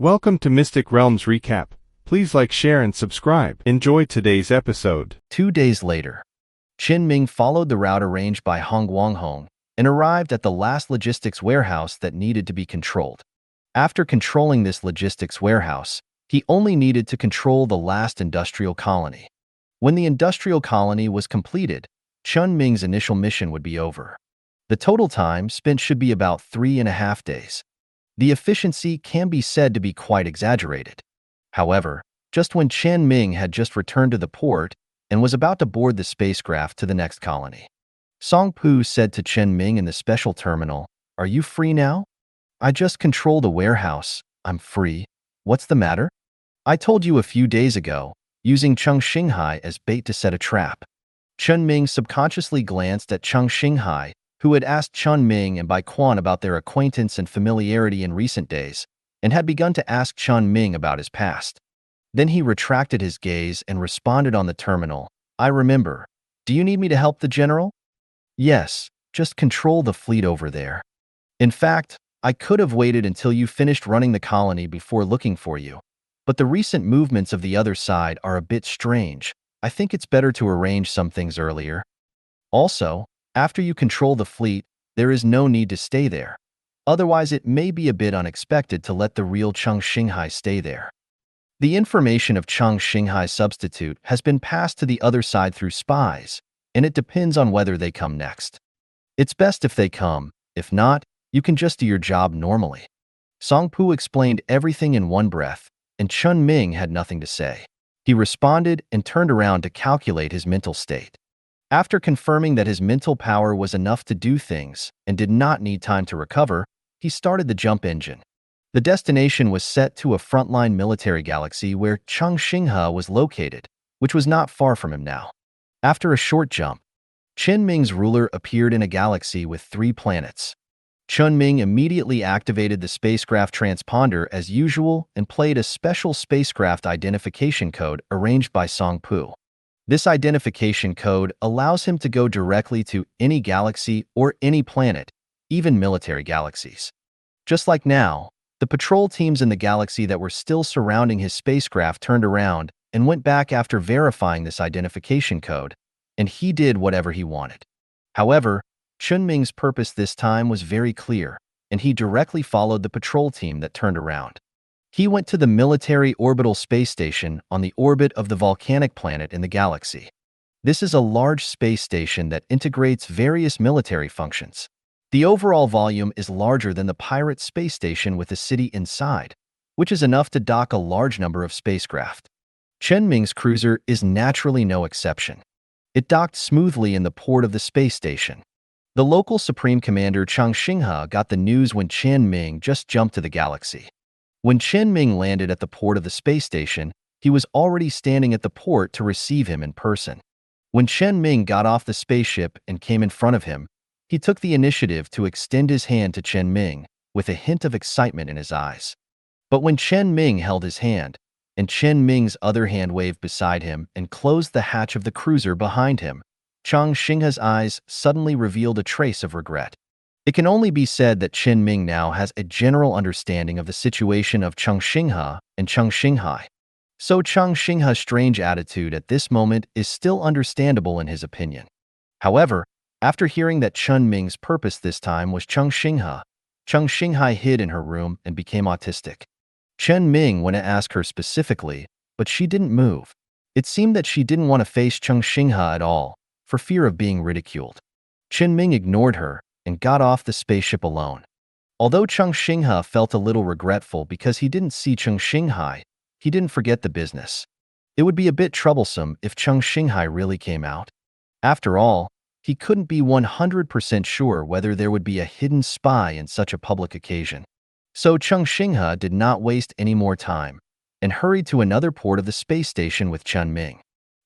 Welcome to Mystic Realms Recap. Please like, share, and subscribe. Enjoy today's episode. 2 days later, Chen Ming followed the route arranged by Hong Guanghong and arrived at the last logistics warehouse that needed to be controlled. After controlling this logistics warehouse, he only needed to control the last industrial colony. When the industrial colony was completed, Chen Ming's initial mission would be over. The total time spent should be about 3.5 days. The efficiency can be said to be quite exaggerated. However, just when Chen Ming had just returned to the port and was about to board the spacecraft to the next colony, Song Pu said to Chen Ming in the special terminal, "Are you free now? I just control the warehouse. I'm free. What's the matter? I told you a few days ago, using Cheng Xinghai as bait to set a trap." Chen Ming subconsciously glanced at Cheng Xinghai, who had asked Chen Ming and Bai Quan about their acquaintance and familiarity in recent days, and had begun to ask Chen Ming about his past. Then he retracted his gaze and responded on the terminal, "I remember. Do you need me to help the general?" "Yes, just control the fleet over there. In fact, I could have waited until you finished running the colony before looking for you. But the recent movements of the other side are a bit strange. I think it's better to arrange some things earlier. Also, after you control the fleet, there is no need to stay there. Otherwise, it may be a bit unexpected to let the real Cheng Xinghai stay there. The information of Cheng Xinghai's substitute has been passed to the other side through spies, and it depends on whether they come next. It's best if they come. If not, you can just do your job normally." Song Pu explained everything in one breath, and Chen Ming had nothing to say. He responded and turned around to calculate his mental state. After confirming that his mental power was enough to do things and did not need time to recover, he started the jump engine. The destination was set to a frontline military galaxy where Cheng Xinghai was located, which was not far from him now. After a short jump, Chen Ming's ruler appeared in a galaxy with 3 planets. Chen Ming immediately activated the spacecraft transponder as usual and played a special spacecraft identification code arranged by Song Pu. This identification code allows him to go directly to any galaxy or any planet, even military galaxies. Just like now, the patrol teams in the galaxy that were still surrounding his spacecraft turned around and went back after verifying this identification code, and he did whatever he wanted. However, Chen Ming's purpose this time was very clear, and he directly followed the patrol team that turned around. He went to the military orbital space station on the orbit of the volcanic planet in the galaxy. This is a large space station that integrates various military functions. The overall volume is larger than the pirate space station with a city inside, which is enough to dock a large number of spacecraft. Chen Ming's cruiser is naturally no exception. It docked smoothly in the port of the space station. The local Supreme Commander Cheng Xinghai got the news when Chen Ming just jumped to the galaxy. When Chen Ming landed at the port of the space station, he was already standing at the port to receive him in person. When Chen Ming got off the spaceship and came in front of him, he took the initiative to extend his hand to Chen Ming, with a hint of excitement in his eyes. But when Chen Ming held his hand, and Chen Ming's other hand waved beside him and closed the hatch of the cruiser behind him, Cheng Xinghai's eyes suddenly revealed a trace of regret. It can only be said that Chen Ming now has a general understanding of the situation of Cheng Xinghai and Cheng Xinghai. So Cheng Xinghai's strange attitude at this moment is still understandable in his opinion. However, after hearing that Chen Ming's purpose this time was Cheng Xinghai hid in her room and became autistic. Chen Ming went to ask her specifically, but she didn't move. It seemed that she didn't want to face Cheng Xinghai at all, for fear of being ridiculed. Chen Ming ignored her and got off the spaceship alone. Although Cheng Xinghai felt a little regretful because he didn't see Cheng Xinghai, he didn't forget the business. It would be a bit troublesome if Cheng Xinghai really came out. After all, he couldn't be 100% sure whether there would be a hidden spy in such a public occasion. So Cheng Xinghai did not waste any more time and hurried to another port of the space station with Chen Ming.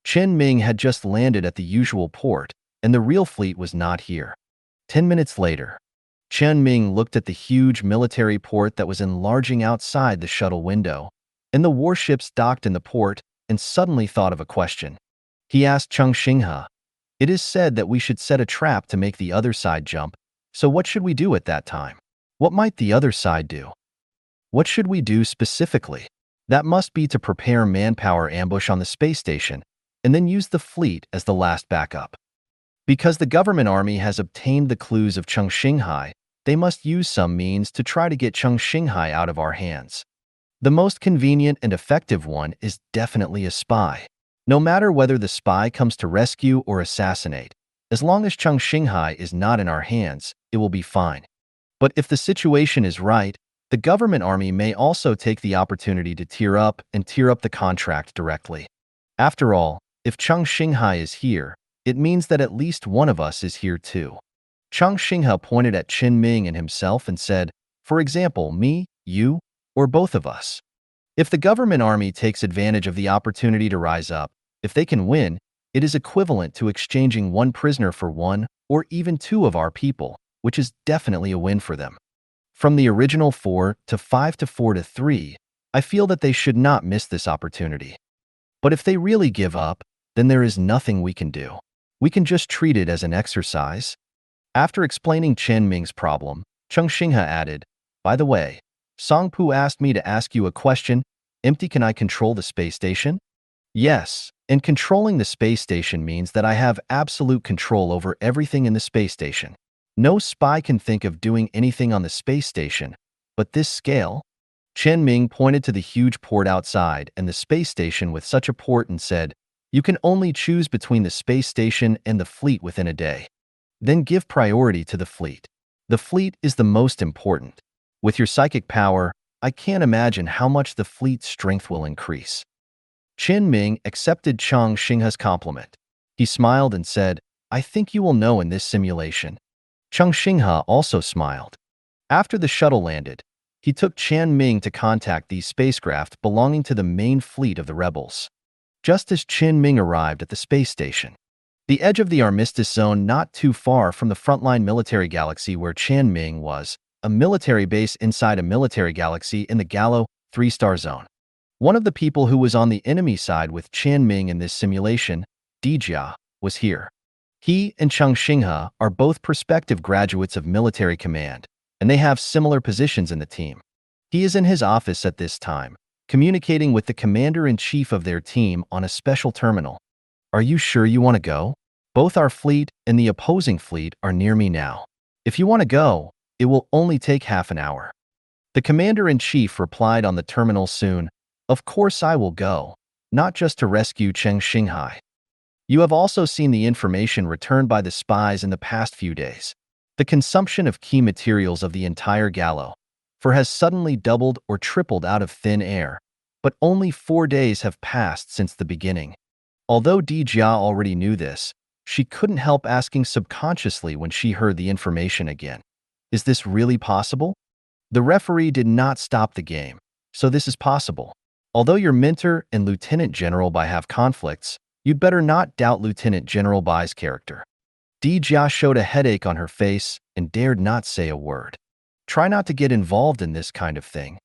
Chen Ming had just landed at the usual port, and the real fleet was not here. 10 minutes later, Chen Ming looked at the huge military port that was enlarging outside the shuttle window, and the warships docked in the port, and suddenly thought of a question. He asked Cheng Xinghai, "It is said that we should set a trap to make the other side jump, so what should we do at that time? What might the other side do?" What should we do specifically? That must be to prepare manpower ambush on the space station and then use the fleet as the last backup. Because the government army has obtained the clues of Cheng Xinghai, they must use some means to try to get Cheng Xinghai out of our hands. The most convenient and effective one is definitely a spy. No matter whether the spy comes to rescue or assassinate, as long as Cheng Xinghai is not in our hands, it will be fine. But if the situation is right, the government army may also take the opportunity to tear up the contract directly. After all, if Cheng Xinghai is here, it means that at least one of us is here too. Cheng Xinghai pointed at Chen Ming and himself and said, for example, me, you, or both of us. If the government army takes advantage of the opportunity to rise up, if they can win, it is equivalent to exchanging one prisoner for one or even two of our people, which is definitely a win for them. From the original 4 to 5 to 4 to 3, I feel that they should not miss this opportunity. But if they really give up, then there is nothing we can do. We can just treat it as an exercise. After explaining Chen Ming's problem, Cheng Xinghai added, by the way, Song Pu asked me to ask you a question. Empty, can I control the space station? Yes, and controlling the space station means that I have absolute control over everything in the space station. No spy can think of doing anything on the space station, but this scale? Chen Ming pointed to the huge port outside and the space station with such a port and said, you can only choose between the space station and the fleet within a day. Then give priority to the fleet. The fleet is the most important. With your psychic power, I can't imagine how much the fleet's strength will increase. Chen Ming accepted Cheng Xinghai's compliment. He smiled and said, I think you will know in this simulation. Cheng Xinghai also smiled. After the shuttle landed, he took Chen Ming to contact these spacecraft belonging to the main fleet of the rebels. Just as Chen Ming arrived at the space station, the edge of the armistice zone not too far from the frontline military galaxy where Chen Ming was, a military base inside a military galaxy in the Gallo 3-star zone. One of the people who was on the enemy side with Chen Ming in this simulation, Dijia, was here. He and Cheng Xinghai are both prospective graduates of military command, and they have similar positions in the team. He is in his office at this time, communicating with the commander-in-chief of their team on a special terminal. Are you sure you want to go? Both our fleet and the opposing fleet are near me now. If you want to go, it will only take half an hour. The commander-in-chief replied on the terminal soon, of course I will go, not just to rescue Cheng Xinghai. You have also seen the information returned by the spies in the past few days. The consumption of key materials of the entire Gallo has suddenly doubled or tripled out of thin air, but only 4 days have passed since the beginning. Although Dijia already knew this, she couldn't help asking subconsciously when she heard the information again. Is this really possible? The referee did not stop the game, so this is possible. Although your mentor and Lieutenant General Bai have conflicts, you'd better not doubt Lieutenant General Bai's character. Dijia showed a headache on her face and dared not say a word. Try not to get involved in this kind of thing.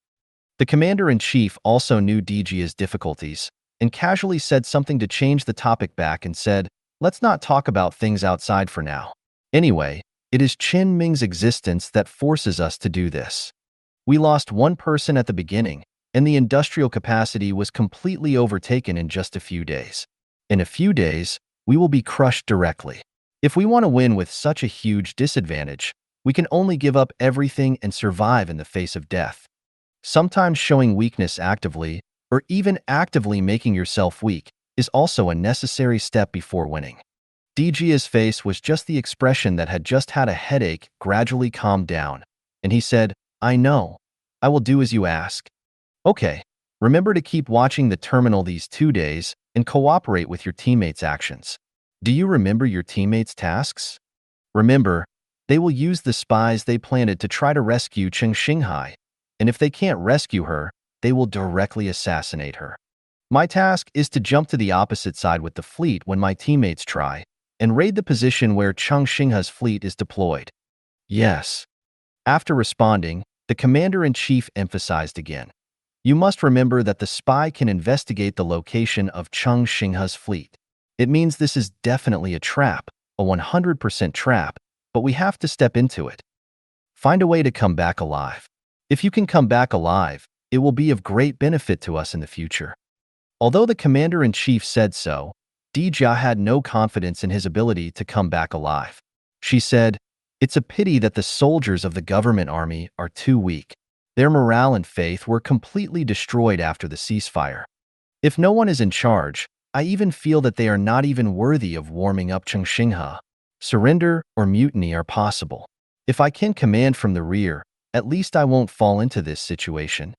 The commander-in-chief also knew Dijia's difficulties and casually said something to change the topic back and said, let's not talk about things outside for now. Anyway, it is Chen Ming's existence that forces us to do this. We lost one person at the beginning, and the industrial capacity was completely overtaken in just a few days. In a few days, we will be crushed directly. If we want to win with such a huge disadvantage, we can only give up everything and survive in the face of death. Sometimes showing weakness actively, or even actively making yourself weak, is also a necessary step before winning. Dijia's face was just the expression that had just had a headache gradually calmed down, and he said, I know. I will do as you ask. Okay, remember to keep watching the terminal these 2 days and cooperate with your teammates' actions. Do you remember your teammates' tasks? Remember, they will use the spies they planted to try to rescue Cheng Xinghai, and if they can't rescue her, they will directly assassinate her. My task is to jump to the opposite side with the fleet when my teammates try, and raid the position where Cheng Xinghai's fleet is deployed. Yes. After responding, the commander-in-chief emphasized again. You must remember that the spy can investigate the location of Cheng Xinghai's fleet. It means this is definitely a trap, a 100% trap, but we have to step into it. Find a way to come back alive. If you can come back alive, it will be of great benefit to us in the future." Although the commander-in-chief said so, Dijia had no confidence in his ability to come back alive. She said, "It's a pity that the soldiers of the government army are too weak. Their morale and faith were completely destroyed after the ceasefire. If no one is in charge, I even feel that they are not even worthy of warming up Chengxinghe. Surrender or mutiny are possible. If I can command from the rear, at least I won't fall into this situation."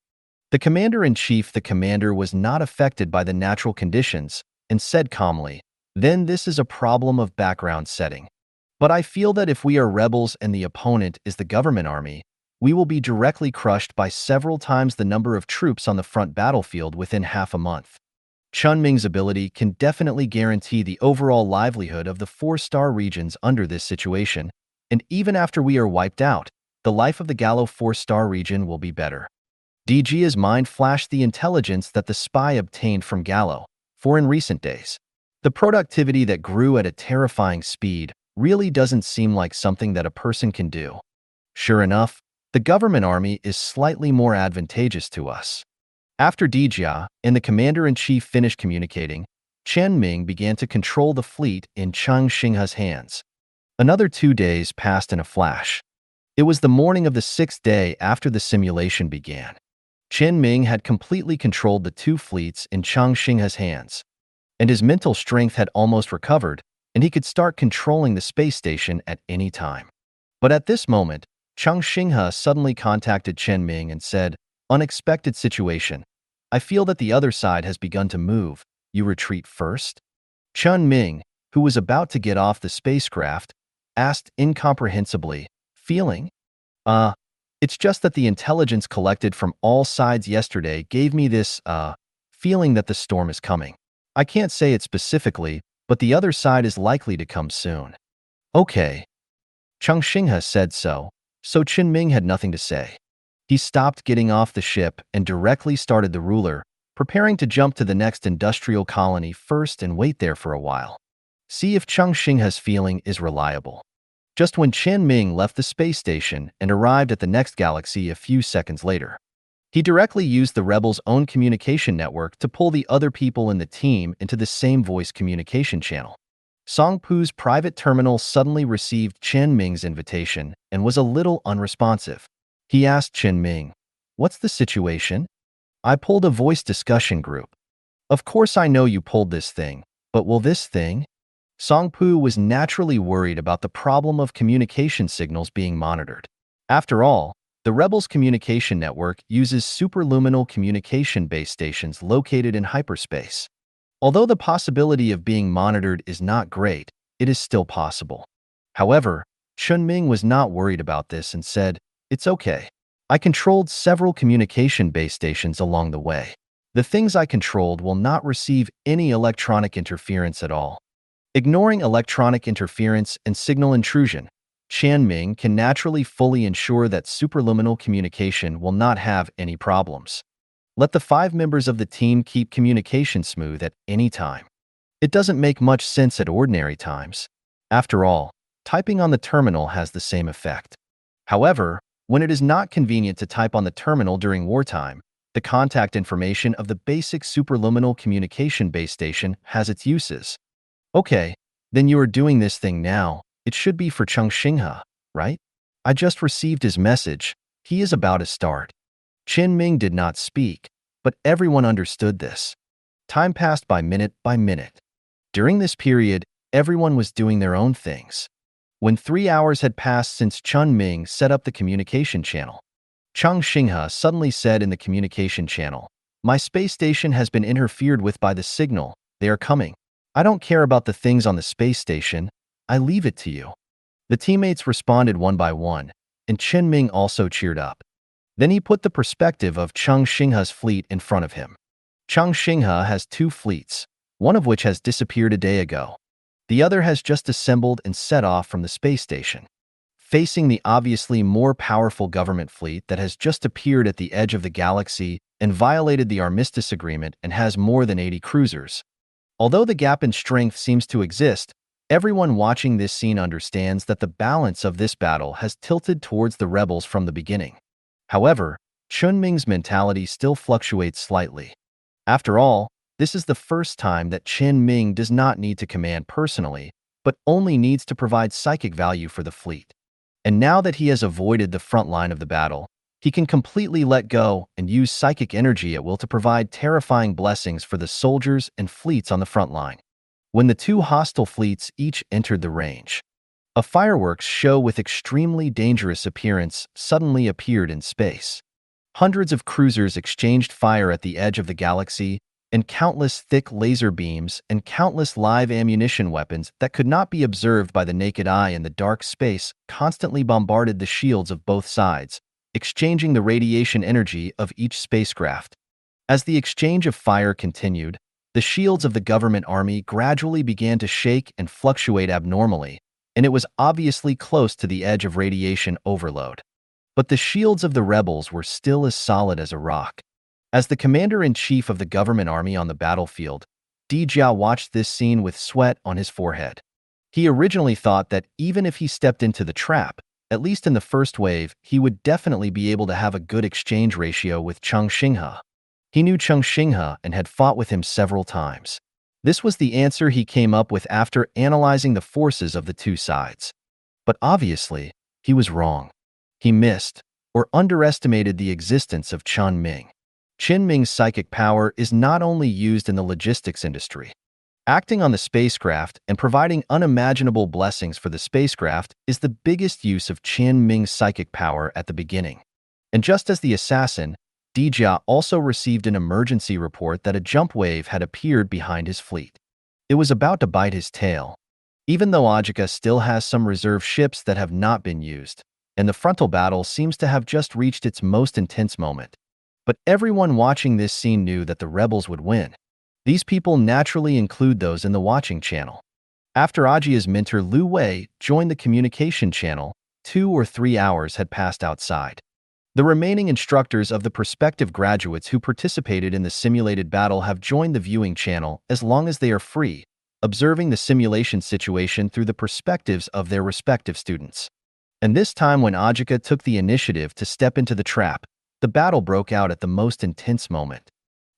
The commander-in-chief, the commander, was not affected by the natural conditions and said calmly, "Then this is a problem of background setting. But I feel that if we are rebels and the opponent is the government army, we will be directly crushed by several times the number of troops on the front battlefield within half a month. Chen Ming's ability can definitely guarantee the overall livelihood of the 4-star regions under this situation, and even after we are wiped out, the life of the Gallo 4-star region will be better." Dijia's mind flashed the intelligence that the spy obtained from Gallo, for in recent days, the productivity that grew at a terrifying speed really doesn't seem like something that a person can do. Sure enough, the government army is slightly more advantageous to us. After Dijia and the commander-in-chief finished communicating, Chen Ming began to control the fleet in Chang Xinghe's hands. Another 2 days passed in a flash. It was the morning of the 6th day after the simulation began. Chen Ming had completely controlled the 2 fleets in Chang Xinghe's hands, and his mental strength had almost recovered, and he could start controlling the space station at any time. But at this moment, Chang Xinghe suddenly contacted Chen Ming and said, "Unexpected situation. I feel that the other side has begun to move. You retreat first?" Chen Ming, who was about to get off the spacecraft, asked incomprehensibly, "Feeling? It's just that the intelligence collected from all sides yesterday gave me this, feeling that the storm is coming. I can't say it specifically, but the other side is likely to come soon." "Okay." Chang Xinghe said so Chen Ming had nothing to say. He stopped getting off the ship and directly started the ruler, preparing to jump to the next industrial colony first and wait there for a while. See if Chang Xinghe's feeling is reliable. Just when Chen Ming left the space station and arrived at the next galaxy a few seconds later, he directly used the rebels' own communication network to pull the other people in the team into the same voice communication channel. Song Pu's private terminal suddenly received Chen Ming's invitation and was a little unresponsive. He asked Chen Ming, "What's the situation?" "I pulled a voice discussion group." "Of course I know you pulled this thing, but will this thing?" Song Pu was naturally worried about the problem of communication signals being monitored. After all, the rebels' communication network uses superluminal communication base stations located in hyperspace. Although the possibility of being monitored is not great, it is still possible. However, Chen Ming was not worried about this and said, "It's okay. I controlled several communication base stations along the way. The things I controlled will not receive any electronic interference at all." Ignoring electronic interference and signal intrusion, Chen Ming can naturally fully ensure that superluminal communication will not have any problems. Let the 5 members of the team keep communication smooth at any time. It doesn't make much sense at ordinary times. After all, typing on the terminal has the same effect. However, when it is not convenient to type on the terminal during wartime, the contact information of the basic superluminal communication base station has its uses. "Okay, then you are doing this thing now. It should be for Chang Xinghe, right? I just received his message. He is about to start." Chen Ming did not speak, but everyone understood this. Time passed by minute by minute. During this period, everyone was doing their own things. When 3 hours had passed since Chen Ming set up the communication channel, Chang Xinghe suddenly said in the communication channel, "My space station has been interfered with by the signal. They are coming. I don't care about the things on the space station. I leave it to you." The teammates responded one by one, and Chen Ming also cheered up. Then he put the perspective of Chang Xinghe's fleet in front of him. Chang Xinghe has 2 fleets, one of which has disappeared a day ago. The other has just assembled and set off from the space station, facing the obviously more powerful government fleet that has just appeared at the edge of the galaxy and violated the armistice agreement and has more than 80 cruisers. Although the gap in strength seems to exist, everyone watching this scene understands that the balance of this battle has tilted towards the rebels from the beginning. However, Chen Ming's mentality still fluctuates slightly. After all, this is the first time that Chen Ming does not need to command personally, but only needs to provide psychic value for the fleet. And now that he has avoided the front line of the battle, he can completely let go and use psychic energy at will to provide terrifying blessings for the soldiers and fleets on the front line. When the two hostile fleets each entered the range, a fireworks show with extremely dangerous appearance suddenly appeared in space. Hundreds of cruisers exchanged fire at the edge of the galaxy, and countless thick laser beams and countless live ammunition weapons that could not be observed by the naked eye in the dark space constantly bombarded the shields of both sides, exchanging the radiation energy of each spacecraft. As the exchange of fire continued, the shields of the government army gradually began to shake and fluctuate abnormally, and it was obviously close to the edge of radiation overload. But the shields of the rebels were still as solid as a rock. As the commander-in-chief of the government army on the battlefield, Dijia watched this scene with sweat on his forehead. He originally thought that even if he stepped into the trap, at least in the first wave, he would definitely be able to have a good exchange ratio with Cheng Xinghe. He knew Cheng Xinghe and had fought with him several times. This was the answer he came up with after analyzing the forces of the two sides. But obviously, he was wrong. He missed or underestimated the existence of Chen Ming. Chen Ming's psychic power is not only used in the logistics industry. Acting on the spacecraft and providing unimaginable blessings for the spacecraft is the biggest use of Chen Ming's psychic power at the beginning. And just as the assassin, Dijia also received an emergency report that a jump wave had appeared behind his fleet. It was about to bite his tail. Even though Ajika still has some reserve ships that have not been used, and the frontal battle seems to have just reached its most intense moment. But everyone watching this scene knew that the rebels would win. These people naturally include those in the watching channel. After Ajia's mentor Lu Wei joined the communication channel, 2 or 3 hours had passed outside. The remaining instructors of the prospective graduates who participated in the simulated battle have joined the viewing channel as long as they are free, observing the simulation situation through the perspectives of their respective students. And this time when Ajika took the initiative to step into the trap, the battle broke out at the most intense moment.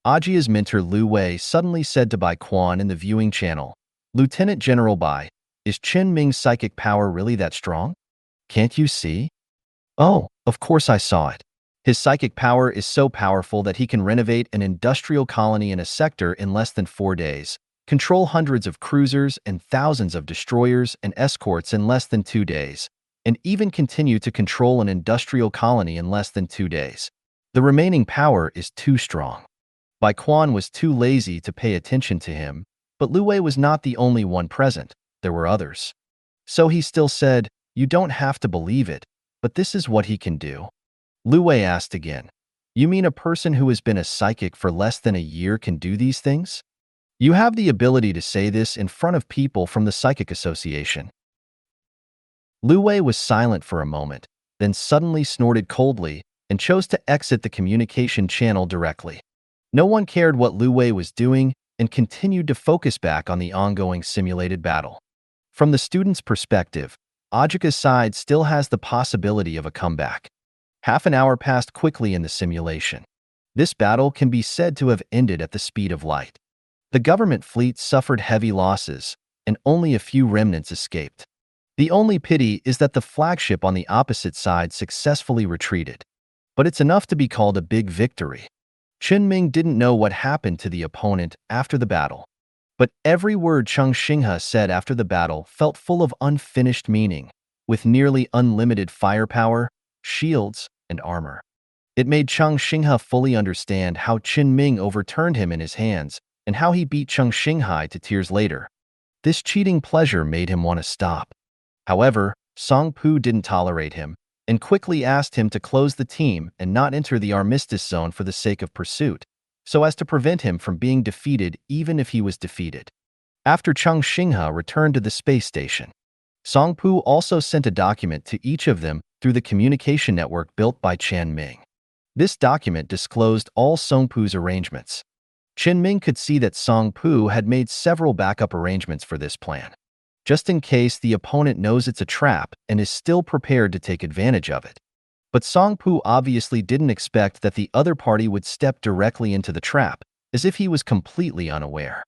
Ajia's mentor Lu Wei suddenly said to Bai Quan in the viewing channel, "Lieutenant General Bai, is Chen Ming's psychic power really that strong? Can't you see?" "Oh, of course I saw it. His psychic power is so powerful that he can renovate an industrial colony in a sector in less than 4 days, control hundreds of cruisers and thousands of destroyers and escorts in less than 2 days, and even continue to control an industrial colony in less than 2 days. The remaining power is too strong." Bai Quan was too lazy to pay attention to him, but Lu Wei was not the only one present. There were others. So he still said, "You don't have to believe it, but this is what he can do." Lu Wei asked again, "You mean a person who has been a psychic for less than a year can do these things? You have the ability to say this in front of people from the Psychic Association." Lu Wei was silent for a moment, then suddenly snorted coldly and chose to exit the communication channel directly. No one cared what Lu Wei was doing and continued to focus back on the ongoing simulated battle. From the student's perspective, Ajika's side still has the possibility of a comeback. Half an hour passed quickly in the simulation. This battle can be said to have ended at the speed of light. The government fleet suffered heavy losses, and only a few remnants escaped. The only pity is that the flagship on the opposite side successfully retreated. But it's enough to be called a big victory. Chen Ming didn't know what happened to the opponent after the battle. But every word Cheng Xinghe said after the battle felt full of unfinished meaning, with nearly unlimited firepower, shields, and armor. It made Cheng Xinghe fully understand how Chen Ming overturned him in his hands and how he beat Cheng Xinghe to tears later. This cheating pleasure made him want to stop. However, Song Pu didn't tolerate him and quickly asked him to close the team and not enter the armistice zone for the sake of pursuit, so as to prevent him from being defeated even if he was defeated. After Cheng Xinghe returned to the space station, Song Pu also sent a document to each of them through the communication network built by Chen Ming. This document disclosed all Song Pu's arrangements. Chen Ming could see that Song Pu had made several backup arrangements for this plan, just in case the opponent knows it's a trap and is still prepared to take advantage of it. But Song-pu obviously didn't expect that the other party would step directly into the trap, as if he was completely unaware.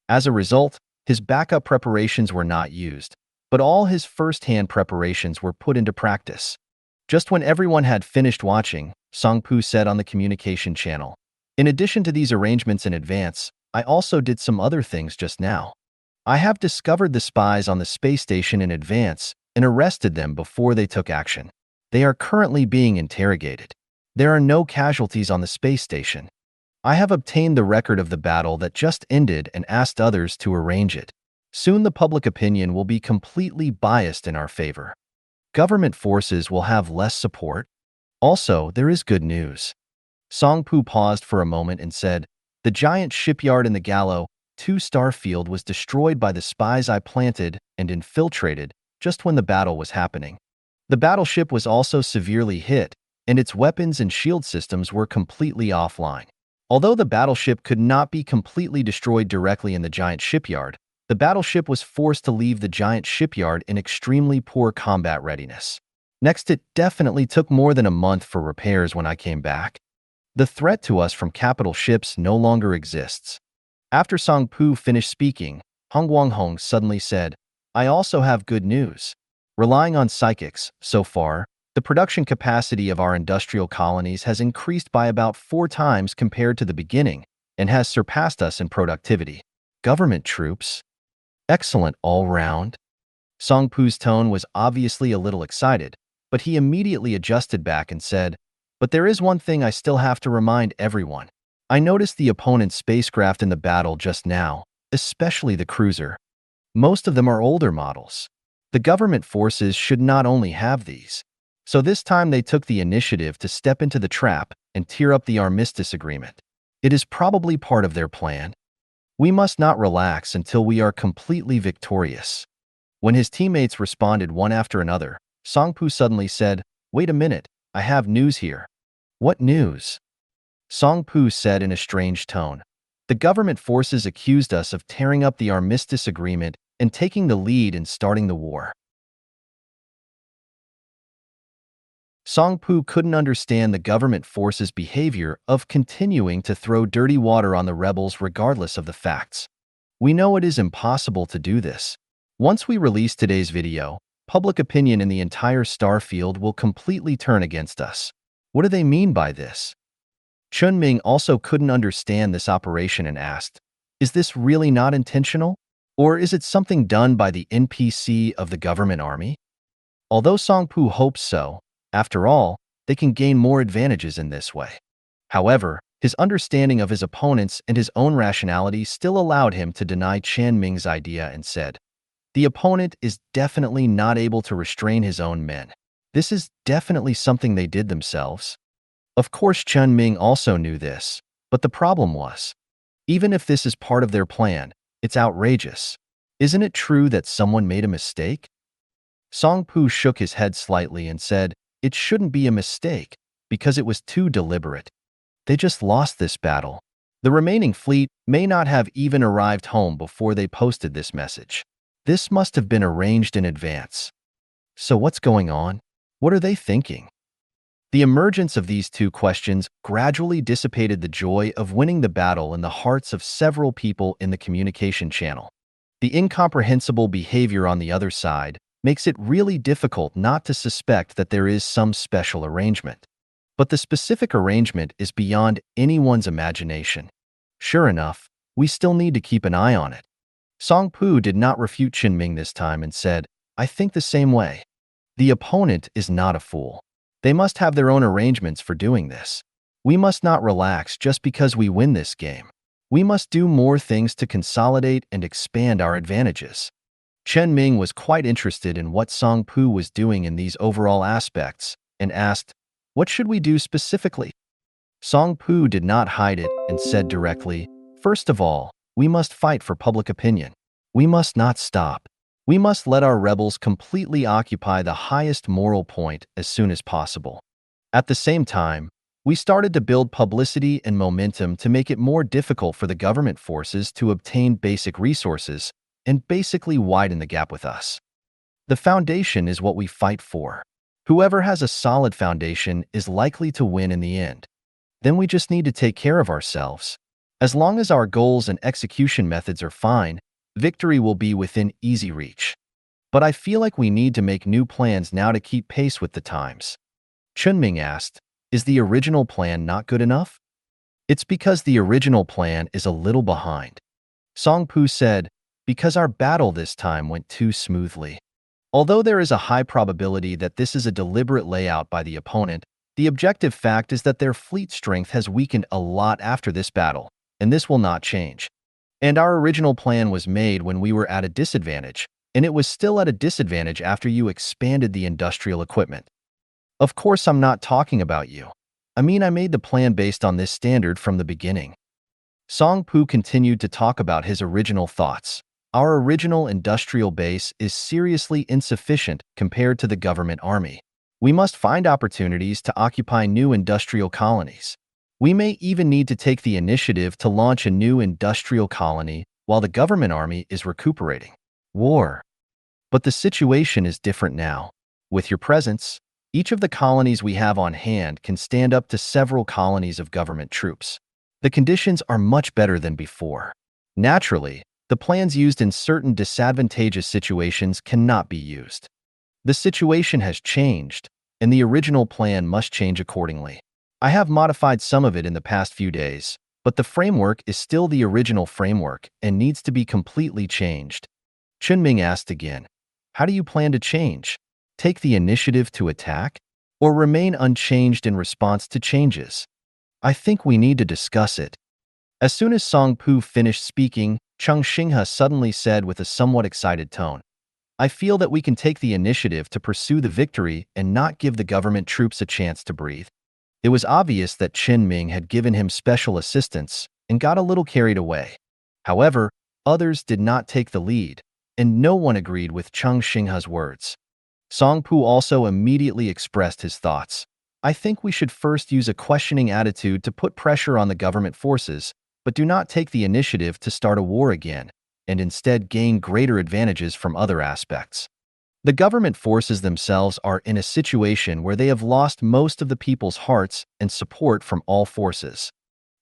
As a result, his backup preparations were not used, but all his first-hand preparations were put into practice. Just when everyone had finished watching, Song-pu said on the communication channel, "In addition to these arrangements in advance, I also did some other things just now. I have discovered the spies on the space station in advance and arrested them before they took action. They are currently being interrogated. There are no casualties on the space station. I have obtained the record of the battle that just ended and asked others to arrange it. Soon the public opinion will be completely biased in our favor. Government forces will have less support. Also, there is good news." Song-pu paused for a moment and said, "The giant shipyard in the Gallo 2-star field was destroyed by the spies I planted and infiltrated just when the battle was happening. The battleship was also severely hit, and its weapons and shield systems were completely offline. Although the battleship could not be completely destroyed directly in the giant shipyard, the battleship was forced to leave the giant shipyard in extremely poor combat readiness. Next, it definitely took more than a month for repairs when I came back. The threat to us from capital ships no longer exists." After Song-pu finished speaking, Hong suddenly said, "I also have good news. Relying on psychics, so far, the production capacity of our industrial colonies has increased by about 4 times compared to the beginning and has surpassed us in productivity. Government troops? Excellent all round." Song-pu's tone was obviously a little excited, but he immediately adjusted back and said, "But there is one thing I still have to remind everyone. I noticed the opponent's spacecraft in the battle just now, especially the cruiser. Most of them are older models. The government forces should not only have these. So this time they took the initiative to step into the trap and tear up the armistice agreement. It is probably part of their plan. We must not relax until we are completely victorious." When his teammates responded one after another, Song-pu suddenly said, "Wait a minute, I have news here." "What news?" Song-pu said in a strange tone. "The government forces accused us of tearing up the armistice agreement and taking the lead in starting the war." Song-pu couldn't understand the government forces' behavior of continuing to throw dirty water on the rebels regardless of the facts. "We know it is impossible to do this. Once we release today's video, public opinion in the entire star field will completely turn against us. What do they mean by this?" Chen Ming also couldn't understand this operation and asked, "Is this really not intentional? Or is it something done by the NPC of the government army?" Although Song-pu hopes so, after all, they can gain more advantages in this way. However, his understanding of his opponents and his own rationality still allowed him to deny Chen Ming's idea and said, "The opponent is definitely not able to restrain his own men. This is definitely something they did themselves." Of course, Chen Ming also knew this, but the problem was, even if this is part of their plan, it's outrageous. Isn't it true that someone made a mistake? Song-pu shook his head slightly and said, "It shouldn't be a mistake, because it was too deliberate. They just lost this battle. The remaining fleet may not have even arrived home before they posted this message. This must have been arranged in advance. So what's going on? What are they thinking?" The emergence of these two questions gradually dissipated the joy of winning the battle in the hearts of several people in the communication channel. The incomprehensible behavior on the other side makes it really difficult not to suspect that there is some special arrangement. But the specific arrangement is beyond anyone's imagination. Sure enough, we still need to keep an eye on it. Song-pu did not refute Chen Ming this time and said, "I think the same way. The opponent is not a fool. They must have their own arrangements for doing this. We must not relax just because we win this game. We must do more things to consolidate and expand our advantages." Chen Ming was quite interested in what Song-pu was doing in these overall aspects and asked, "What should we do specifically?" Song-pu did not hide it and said directly, "First of all, we must fight for public opinion. We must not stop. We must let our rebels completely occupy the highest moral point as soon as possible. At the same time, we started to build publicity and momentum to make it more difficult for the government forces to obtain basic resources and basically widen the gap with us. The foundation is what we fight for. Whoever has a solid foundation is likely to win in the end. Then we just need to take care of ourselves. As long as our goals and execution methods are fine, victory will be within easy reach. But I feel like we need to make new plans now to keep pace with the times. Chen Ming asked, is the original plan not good enough? It's because the original plan is a little behind. Song Pu said, because our battle this time went too smoothly. Although there is a high probability that this is a deliberate layout by the opponent, the objective fact is that their fleet strength has weakened a lot after this battle, and this will not change. And our original plan was made when we were at a disadvantage, and it was still at a disadvantage after you expanded the industrial equipment. Of course, I'm not talking about you. I mean, I made the plan based on this standard from the beginning. Song Pu continued to talk about his original thoughts. Our original industrial base is seriously insufficient compared to the government army. We must find opportunities to occupy new industrial colonies. We may even need to take the initiative to launch a new industrial colony while the government army is recuperating. War. But the situation is different now. With your presence, each of the colonies we have on hand can stand up to several colonies of government troops. The conditions are much better than before. Naturally, the plans used in certain disadvantageous situations cannot be used. The situation has changed, and the original plan must change accordingly. I have modified some of it in the past few days, but the framework is still the original framework and needs to be completely changed. Chen Ming asked again, how do you plan to change? Take the initiative to attack? Or remain unchanged in response to changes? I think we need to discuss it. As soon as Song Pu finished speaking, Cheng Xinghe suddenly said with a somewhat excited tone, I feel that we can take the initiative to pursue the victory and not give the government troops a chance to breathe. It was obvious that Chen Ming had given him special assistance and got a little carried away. However, others did not take the lead, and no one agreed with Cheng Xinghe's words. Song Pu also immediately expressed his thoughts. I think we should first use a questioning attitude to put pressure on the government forces, but do not take the initiative to start a war again, and instead gain greater advantages from other aspects. The government forces themselves are in a situation where they have lost most of the people's hearts and support from all forces.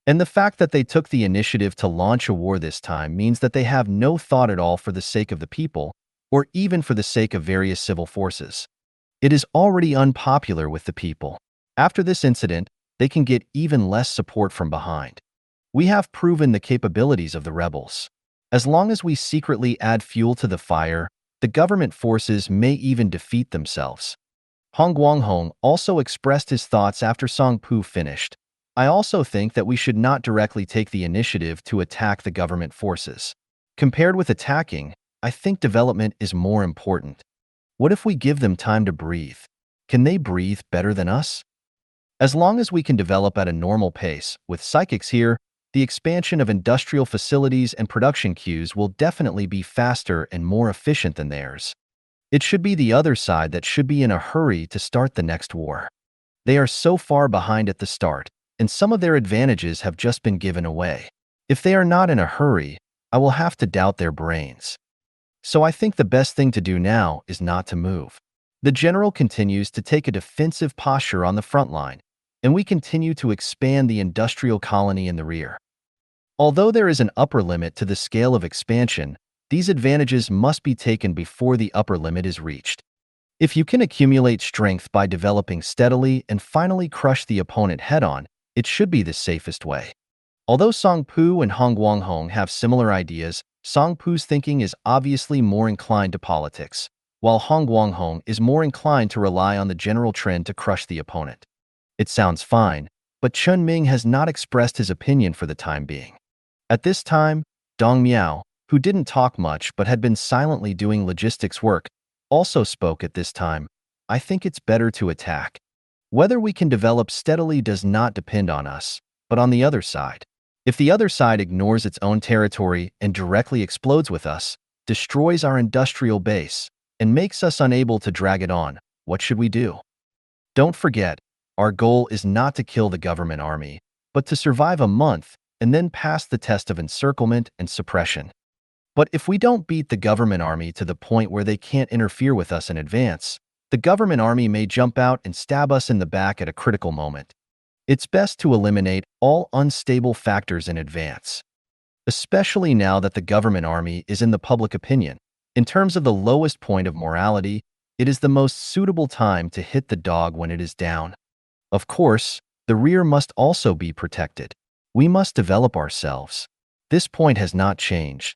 And the fact that they took the initiative to launch a war this time means that they have no thought at all for the sake of the people, or even for the sake of various civil forces. It is already unpopular with the people. After this incident, they can get even less support from behind. We have proven the capabilities of the rebels. As long as we secretly add fuel to the fire, the government forces may even defeat themselves. Hong Guanghong also expressed his thoughts after Song Pu finished. I also think that we should not directly take the initiative to attack the government forces. Compared with attacking, I think development is more important. What if we give them time to breathe? Can they breathe better than us? As long as we can develop at a normal pace, with psychics here, the expansion of industrial facilities and production queues will definitely be faster and more efficient than theirs. It should be the other side that should be in a hurry to start the next war. They are so far behind at the start, and some of their advantages have just been given away. If they are not in a hurry, I will have to doubt their brains. So I think the best thing to do now is not to move. The general continues to take a defensive posture on the front line, and we continue to expand the industrial colony in the rear. Although there is an upper limit to the scale of expansion, these advantages must be taken before the upper limit is reached. If you can accumulate strength by developing steadily and finally crush the opponent head-on, it should be the safest way. Although Song Pu and Hong Guanghong have similar ideas, Song Pu's thinking is obviously more inclined to politics, while Hong Guanghong is more inclined to rely on the general trend to crush the opponent. It sounds fine, but Chen Ming has not expressed his opinion for the time being. At this time, Dong Miao, who didn't talk much but had been silently doing logistics work, also spoke at this time. I think it's better to attack. Whether we can develop steadily does not depend on us, but on the other side. If the other side ignores its own territory and directly explodes with us, destroys our industrial base, and makes us unable to drag it on, what should we do? Don't forget, our goal is not to kill the government army, but to survive a month and then pass the test of encirclement and suppression. But if we don't beat the government army to the point where they can't interfere with us in advance, The government army may jump out and stab us in the back at a critical moment. It's best to eliminate all unstable factors in advance, especially now that the government army is in the public opinion. In terms of the lowest point of morality, it is the most suitable time to hit the dog when it is down. Of course, the rear must also be protected. We must develop ourselves. This point has not changed.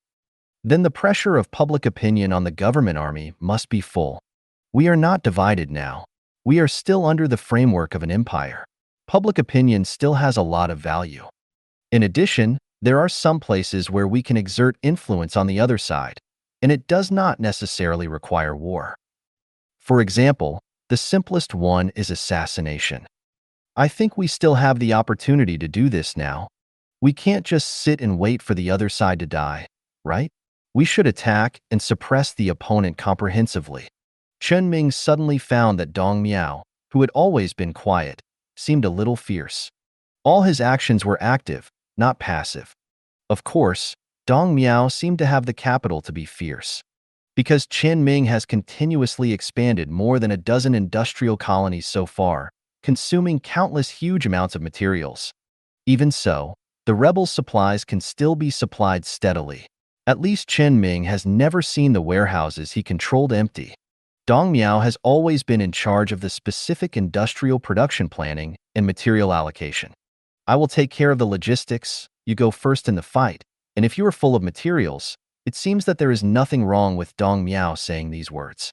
Then the pressure of public opinion on the government army must be full. We are not divided now. We are still under the framework of an empire. Public opinion still has a lot of value. In addition, there are some places where we can exert influence on the other side, and it does not necessarily require war. For example, the simplest one is assassination. I think we still have the opportunity to do this now. We can't just sit and wait for the other side to die, right? We should attack and suppress the opponent comprehensively. Chen Ming suddenly found that Dong Miao, who had always been quiet, seemed a little fierce. All his actions were active, not passive. Of course, Dong Miao seemed to have the capital to be fierce. Because Chen Ming has continuously expanded more than a dozen industrial colonies so far, consuming countless huge amounts of materials. Even so, the rebels' supplies can still be supplied steadily. At least Chen Ming has never seen the warehouses he controlled empty. Dong Miao has always been in charge of the specific industrial production planning and material allocation. I will take care of the logistics, you go first in the fight, and if you are full of materials, it seems that there is nothing wrong with Dong Miao saying these words.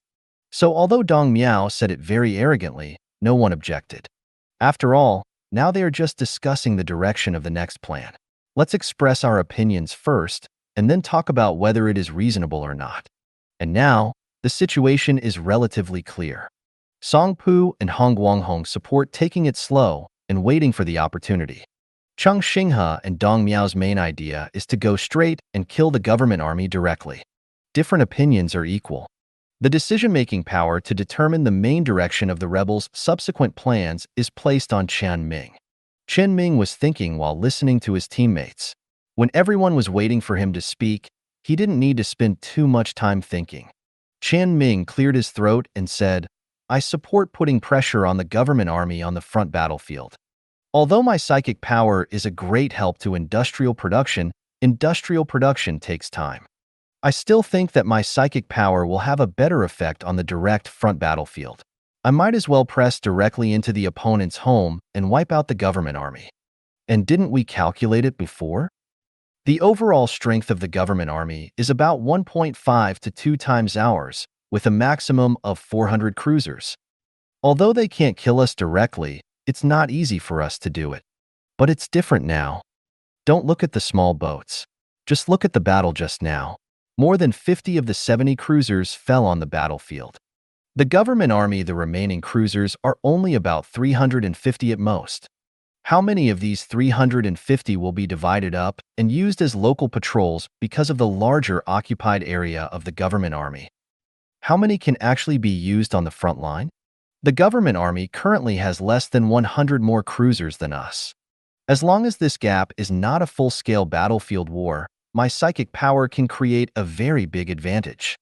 So although Dong Miao said it very arrogantly, no one objected. After all, now they are just discussing the direction of the next plan. Let's express our opinions first, and then talk about whether it is reasonable or not. And now, the situation is relatively clear. Song Pu and Hong Guanghong support taking it slow and waiting for the opportunity. Cheng Xinghe and Dong Miao's main idea is to go straight and kill the government army directly. Different opinions are equal. The decision-making power to determine the main direction of the rebels' subsequent plans is placed on Chen Ming. Chen Ming was thinking while listening to his teammates. When everyone was waiting for him to speak, he didn't need to spend too much time thinking. Chen Ming cleared his throat and said, "I support putting pressure on the government army on the front battlefield. Although my psychic power is a great help to industrial production takes time. I still think that my psychic power will have a better effect on the direct front battlefield. I might as well press directly into the opponent's home and wipe out the government army. And didn't we calculate it before? The overall strength of the government army is about 1.5 to 2 times ours, with a maximum of 400 cruisers. Although they can't kill us directly, it's not easy for us to do it. But it's different now. Don't look at the small boats. Just look at the battle just now. More than 50 of the 70 cruisers fell on the battlefield. The government army, the remaining cruisers, are only about 350 at most. How many of these 350 will be divided up and used as local patrols because of the larger occupied area of the government army? How many can actually be used on the front line? The government army currently has less than 100 more cruisers than us. As long as this gap is not a full-scale battlefield war, my psychic power can create a very big advantage.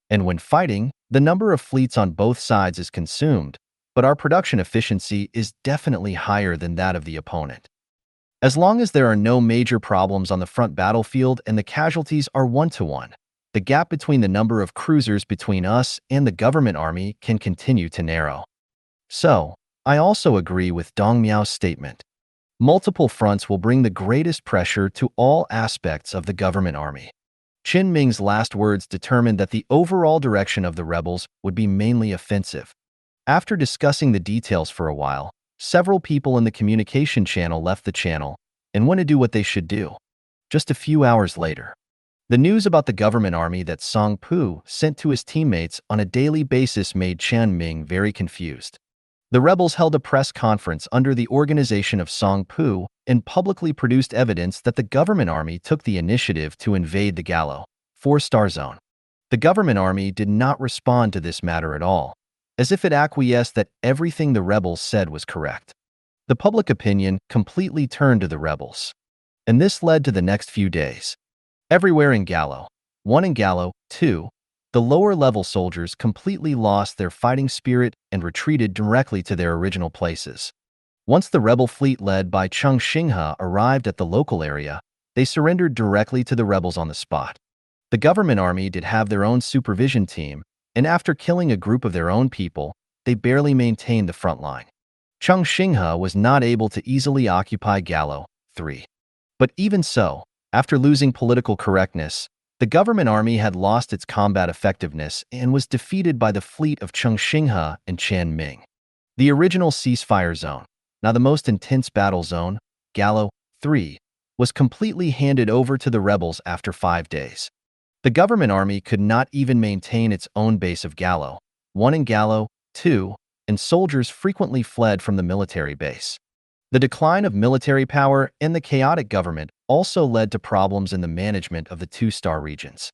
And when fighting, the number of fleets on both sides is consumed, but our production efficiency is definitely higher than that of the opponent. As long as there are no major problems on the front battlefield and the casualties are 1-to-1, the gap between the number of cruisers between us and the government army can continue to narrow. So, I also agree with Dong Miao's statement. Multiple fronts will bring the greatest pressure to all aspects of the government army. Chen Ming's last words determined that the overall direction of the rebels would be mainly offensive. After discussing the details for a while, several people in the communication channel left the channel and went to do what they should do. Just a few hours later, the news about the government army that Song Pu sent to his teammates on a daily basis made Chen Ming very confused. The rebels held a press conference under the organization of Song Pu and publicly produced evidence that the government army took the initiative to invade the Gallo 4-star zone. The government army did not respond to this matter at all, as if it acquiesced that everything the rebels said was correct. The public opinion completely turned to the rebels, and this led to the next few days. Everywhere in Gallo 1 and Gallo 2, The lower-level soldiers completely lost their fighting spirit and retreated directly to their original places. Once the rebel fleet led by Chen Ming arrived at the local area, they surrendered directly to the rebels on the spot. The government army did have their own supervision team, and after killing a group of their own people, they barely maintained the front line. Chen Ming was not able to easily occupy Gallo 3. But even so, after losing political correctness, the government army had lost its combat effectiveness and was defeated by the fleet of Chen Ming and Chen Ming. The original ceasefire zone, now the most intense battle zone, Gallo 3, was completely handed over to the rebels after 5 days. The government army could not even maintain its own base of Gallo 1 and Gallo 2, and soldiers frequently fled from the military base. The decline of military power and the chaotic government also led to problems in the management of the 2-star regions.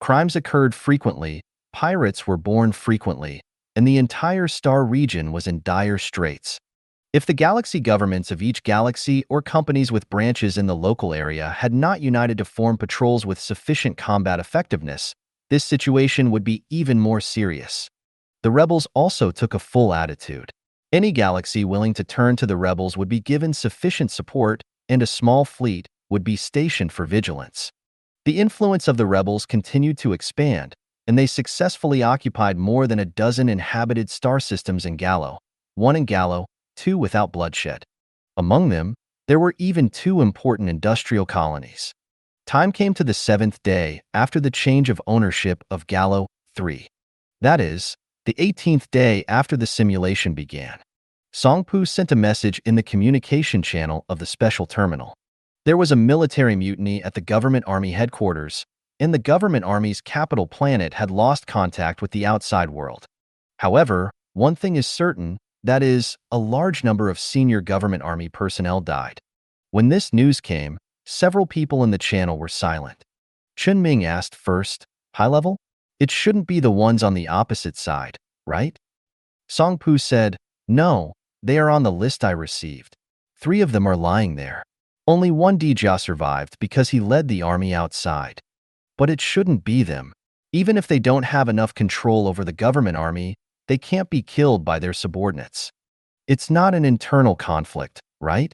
Crimes occurred frequently, pirates were born frequently, and the entire star region was in dire straits. If the galaxy governments of each galaxy or companies with branches in the local area had not united to form patrols with sufficient combat effectiveness, this situation would be even more serious. The rebels also took a full attitude. Any galaxy willing to turn to the rebels would be given sufficient support, and a small fleet would be stationed for vigilance. The influence of the rebels continued to expand, and they successfully occupied more than a dozen inhabited star systems in Gallo 1 and Gallo 2 without bloodshed. Among them, there were even 2 important industrial colonies. Time came to the 7th day after the change of ownership of Gallo 3. That is, the 18th day after the simulation began. Songpu sent a message in the communication channel of the special terminal. There was a military mutiny at the government army headquarters, and the government army's capital planet had lost contact with the outside world. However, one thing is certain, that is, a large number of senior government army personnel died. When this news came, several people in the channel were silent. Chen Ming asked first, "High level? It shouldn't be the ones on the opposite side, right?" Songpu said, "No, they are on the list I received. 3 of them are lying there. Only one Dija survived because he led the army outside. But it shouldn't be them. Even if they don't have enough control over the government army, they can't be killed by their subordinates. It's not an internal conflict, right?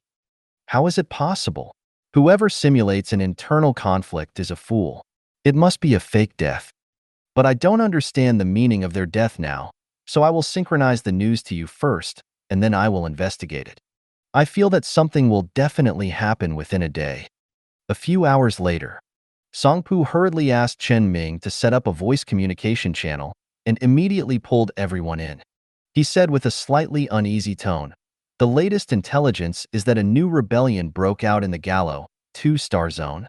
How is it possible? Whoever simulates an internal conflict is a fool. It must be a fake death. But I don't understand the meaning of their death now, so I will synchronize the news to you first, and then I will investigate it. I feel that something will definitely happen within a day." A few hours later, Songpu hurriedly asked Chen Ming to set up a voice communication channel and immediately pulled everyone in. He said with a slightly uneasy tone, "The latest intelligence is that a new rebellion broke out in the Gallo 2-star zone.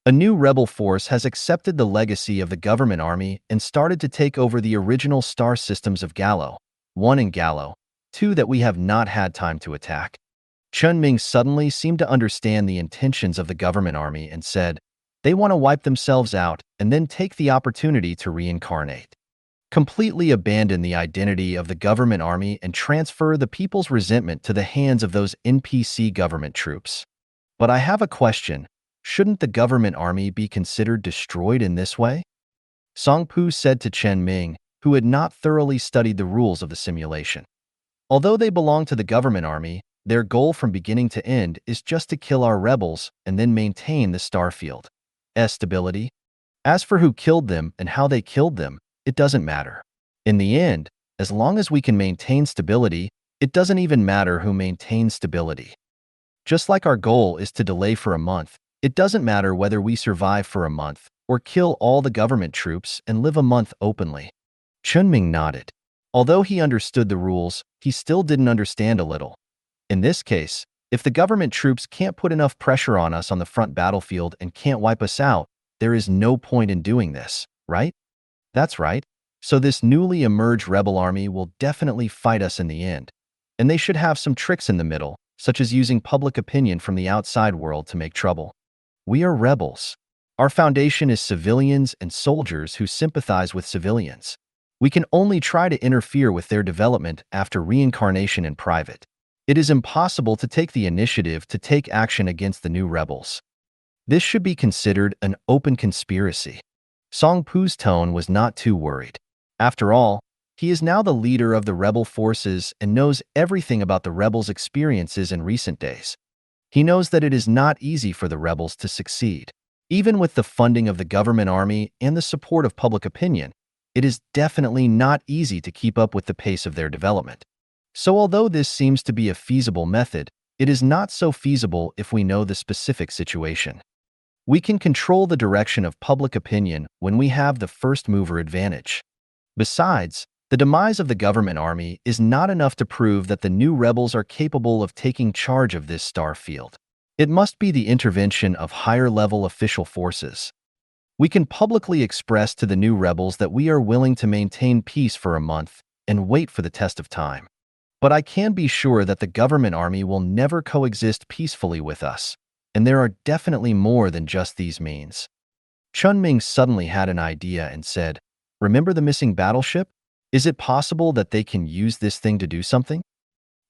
A new rebel force has accepted the legacy of the government army and started to take over the original star systems of Gallo 1 and Gallo 2 that we have not had time to attack." Chen Ming suddenly seemed to understand the intentions of the government army and said, "They want to wipe themselves out and then take the opportunity to reincarnate. Completely abandon the identity of the government army and transfer the people's resentment to the hands of those NPC government troops. But I have a question. Shouldn't the government army be considered destroyed in this way?" Songpu said to Chen Ming, who had not thoroughly studied the rules of the simulation. "Although they belong to the government army, their goal from beginning to end is just to kill our rebels and then maintain the starfield's stability. As for who killed them and how they killed them, it doesn't matter. In the end, as long as we can maintain stability, it doesn't even matter who maintains stability. Just like our goal is to delay for a month, it doesn't matter whether we survive for a month or kill all the government troops and live a month openly." Chen Ming nodded. Although he understood the rules, he still didn't understand a little. In this case, if the government troops can't put enough pressure on us on the front battlefield and can't wipe us out, there is no point in doing this, right? That's right. So this newly emerged rebel army will definitely fight us in the end. And they should have some tricks in the middle, such as using public opinion from the outside world to make trouble. We are rebels. Our foundation is civilians and soldiers who sympathize with civilians. We can only try to interfere with their development after reincarnation in private. It is impossible to take the initiative to take action against the new rebels. This should be considered an open conspiracy. Song Pu's tone was not too worried. After all, he is now the leader of the rebel forces and knows everything about the rebels' experiences in recent days. He knows that it is not easy for the rebels to succeed. Even with the funding of the government army and the support of public opinion, it is definitely not easy to keep up with the pace of their development. So although this seems to be a feasible method, it is not so feasible if we know the specific situation. We can control the direction of public opinion when we have the first mover advantage. Besides, the demise of the government army is not enough to prove that the new rebels are capable of taking charge of this star field. It must be the intervention of higher-level official forces. We can publicly express to the new rebels that we are willing to maintain peace for a month and wait for the test of time. But I can be sure that the government army will never coexist peacefully with us, and there are definitely more than just these means. Chen Ming suddenly had an idea and said, "Remember the missing battleship? Is it possible that they can use this thing to do something?"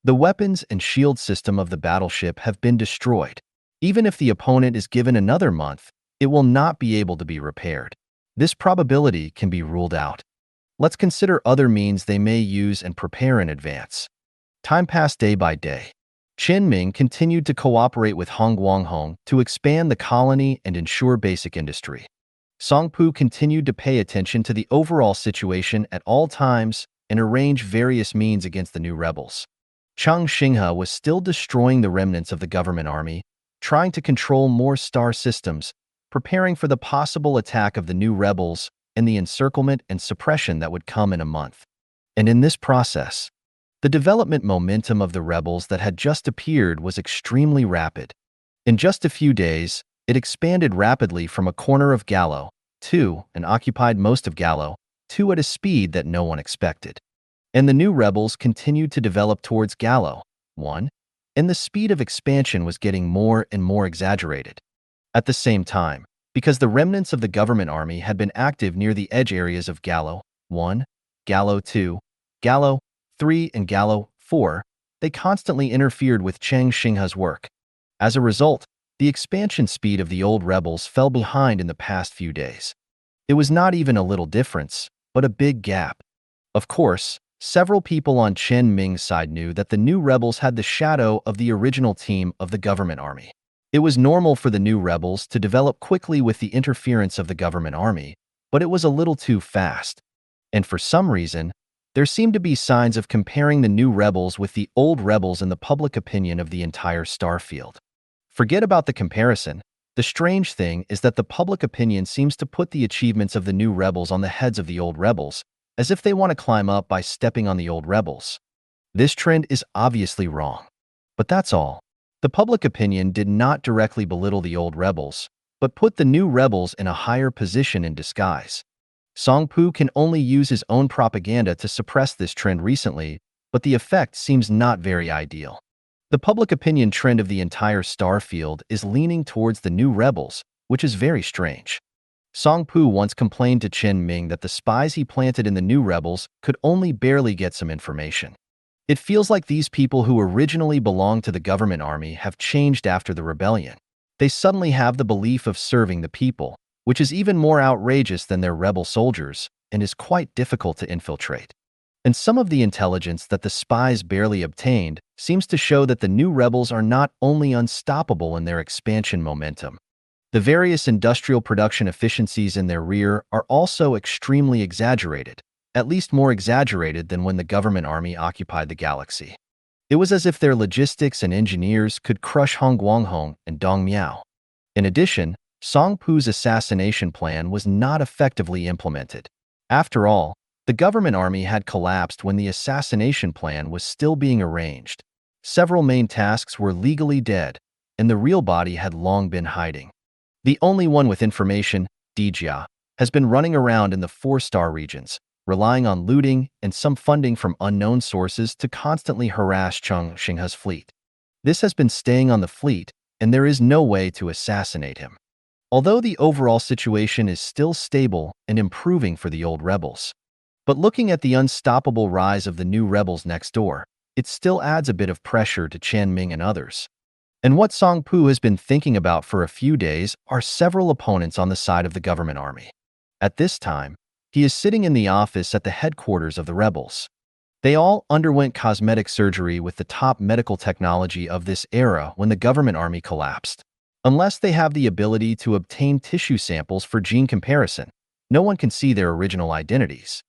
The weapons and shield system of the battleship have been destroyed. Even if the opponent is given another month, it will not be able to be repaired. This probability can be ruled out. Let's consider other means they may use and prepare in advance. Time passed day by day. Chen Ming continued to cooperate with Hong Guanghong to expand the colony and ensure basic industry. Song Pu continued to pay attention to the overall situation at all times and arrange various means against the new rebels. Chang Xinghe was still destroying the remnants of the government army, trying to control more star systems, preparing for the possible attack of the new rebels and the encirclement and suppression that would come in a month. And in this process, the development momentum of the rebels that had just appeared was extremely rapid. In just a few days, it expanded rapidly from a corner of Gallo, 2, and occupied most of Gallo, 2 at a speed that no one expected. And the new rebels continued to develop towards Gallo, 1, and the speed of expansion was getting more and more exaggerated. At the same time, because the remnants of the government army had been active near the edge areas of Gallo, 1, Gallo 2, Gallo 3, and Gallo 4, they constantly interfered with Chang Xinghe's work. As a result, the expansion speed of the old rebels fell behind in the past few days. It was not even a little difference, but a big gap. Of course, several people on Chen Ming's side knew that the new rebels had the shadow of the original team of the government army. It was normal for the new rebels to develop quickly with the interference of the government army, but it was a little too fast. And for some reason, there seemed to be signs of comparing the new rebels with the old rebels in the public opinion of the entire star field. Forget about the comparison. The strange thing is that the public opinion seems to put the achievements of the new rebels on the heads of the old rebels, as if they want to climb up by stepping on the old rebels. This trend is obviously wrong. But that's all. The public opinion did not directly belittle the old rebels, but put the new rebels in a higher position in disguise. Song Pu can only use his own propaganda to suppress this trend recently, but the effect seems not very ideal. The public opinion trend of the entire star field is leaning towards the new rebels, which is very strange. Song Pu once complained to Chen Ming that the spies he planted in the new rebels could only barely get some information. It feels like these people who originally belonged to the government army have changed after the rebellion. They suddenly have the belief of serving the people, which is even more outrageous than their rebel soldiers and is quite difficult to infiltrate. And some of the intelligence that the spies barely obtained seems to show that the new rebels are not only unstoppable in their expansion momentum. The various industrial production efficiencies in their rear are also extremely exaggerated, at least more exaggerated than when the government army occupied the galaxy. It was as if their logistics and engineers could crush Hong Guanghong and Dong Miao. In addition, Song Pu's assassination plan was not effectively implemented. After all, the government army had collapsed when the assassination plan was still being arranged. Several main tasks were legally dead, and the real body had long been hiding. The only one with information, Dijia, has been running around in the 4-star regions, relying on looting and some funding from unknown sources to constantly harass Chang Xinghe's fleet. This has been staying on the fleet, and there is no way to assassinate him. Although the overall situation is still stable and improving for the old rebels. But looking at the unstoppable rise of the new rebels next door, it still adds a bit of pressure to Chen Ming and others. And what Song Pu has been thinking about for a few days are several opponents on the side of the government army. At this time, he is sitting in the office at the headquarters of the rebels. They all underwent cosmetic surgery with the top medical technology of this era when the government army collapsed. Unless they have the ability to obtain tissue samples for gene comparison, no one can see their original identities.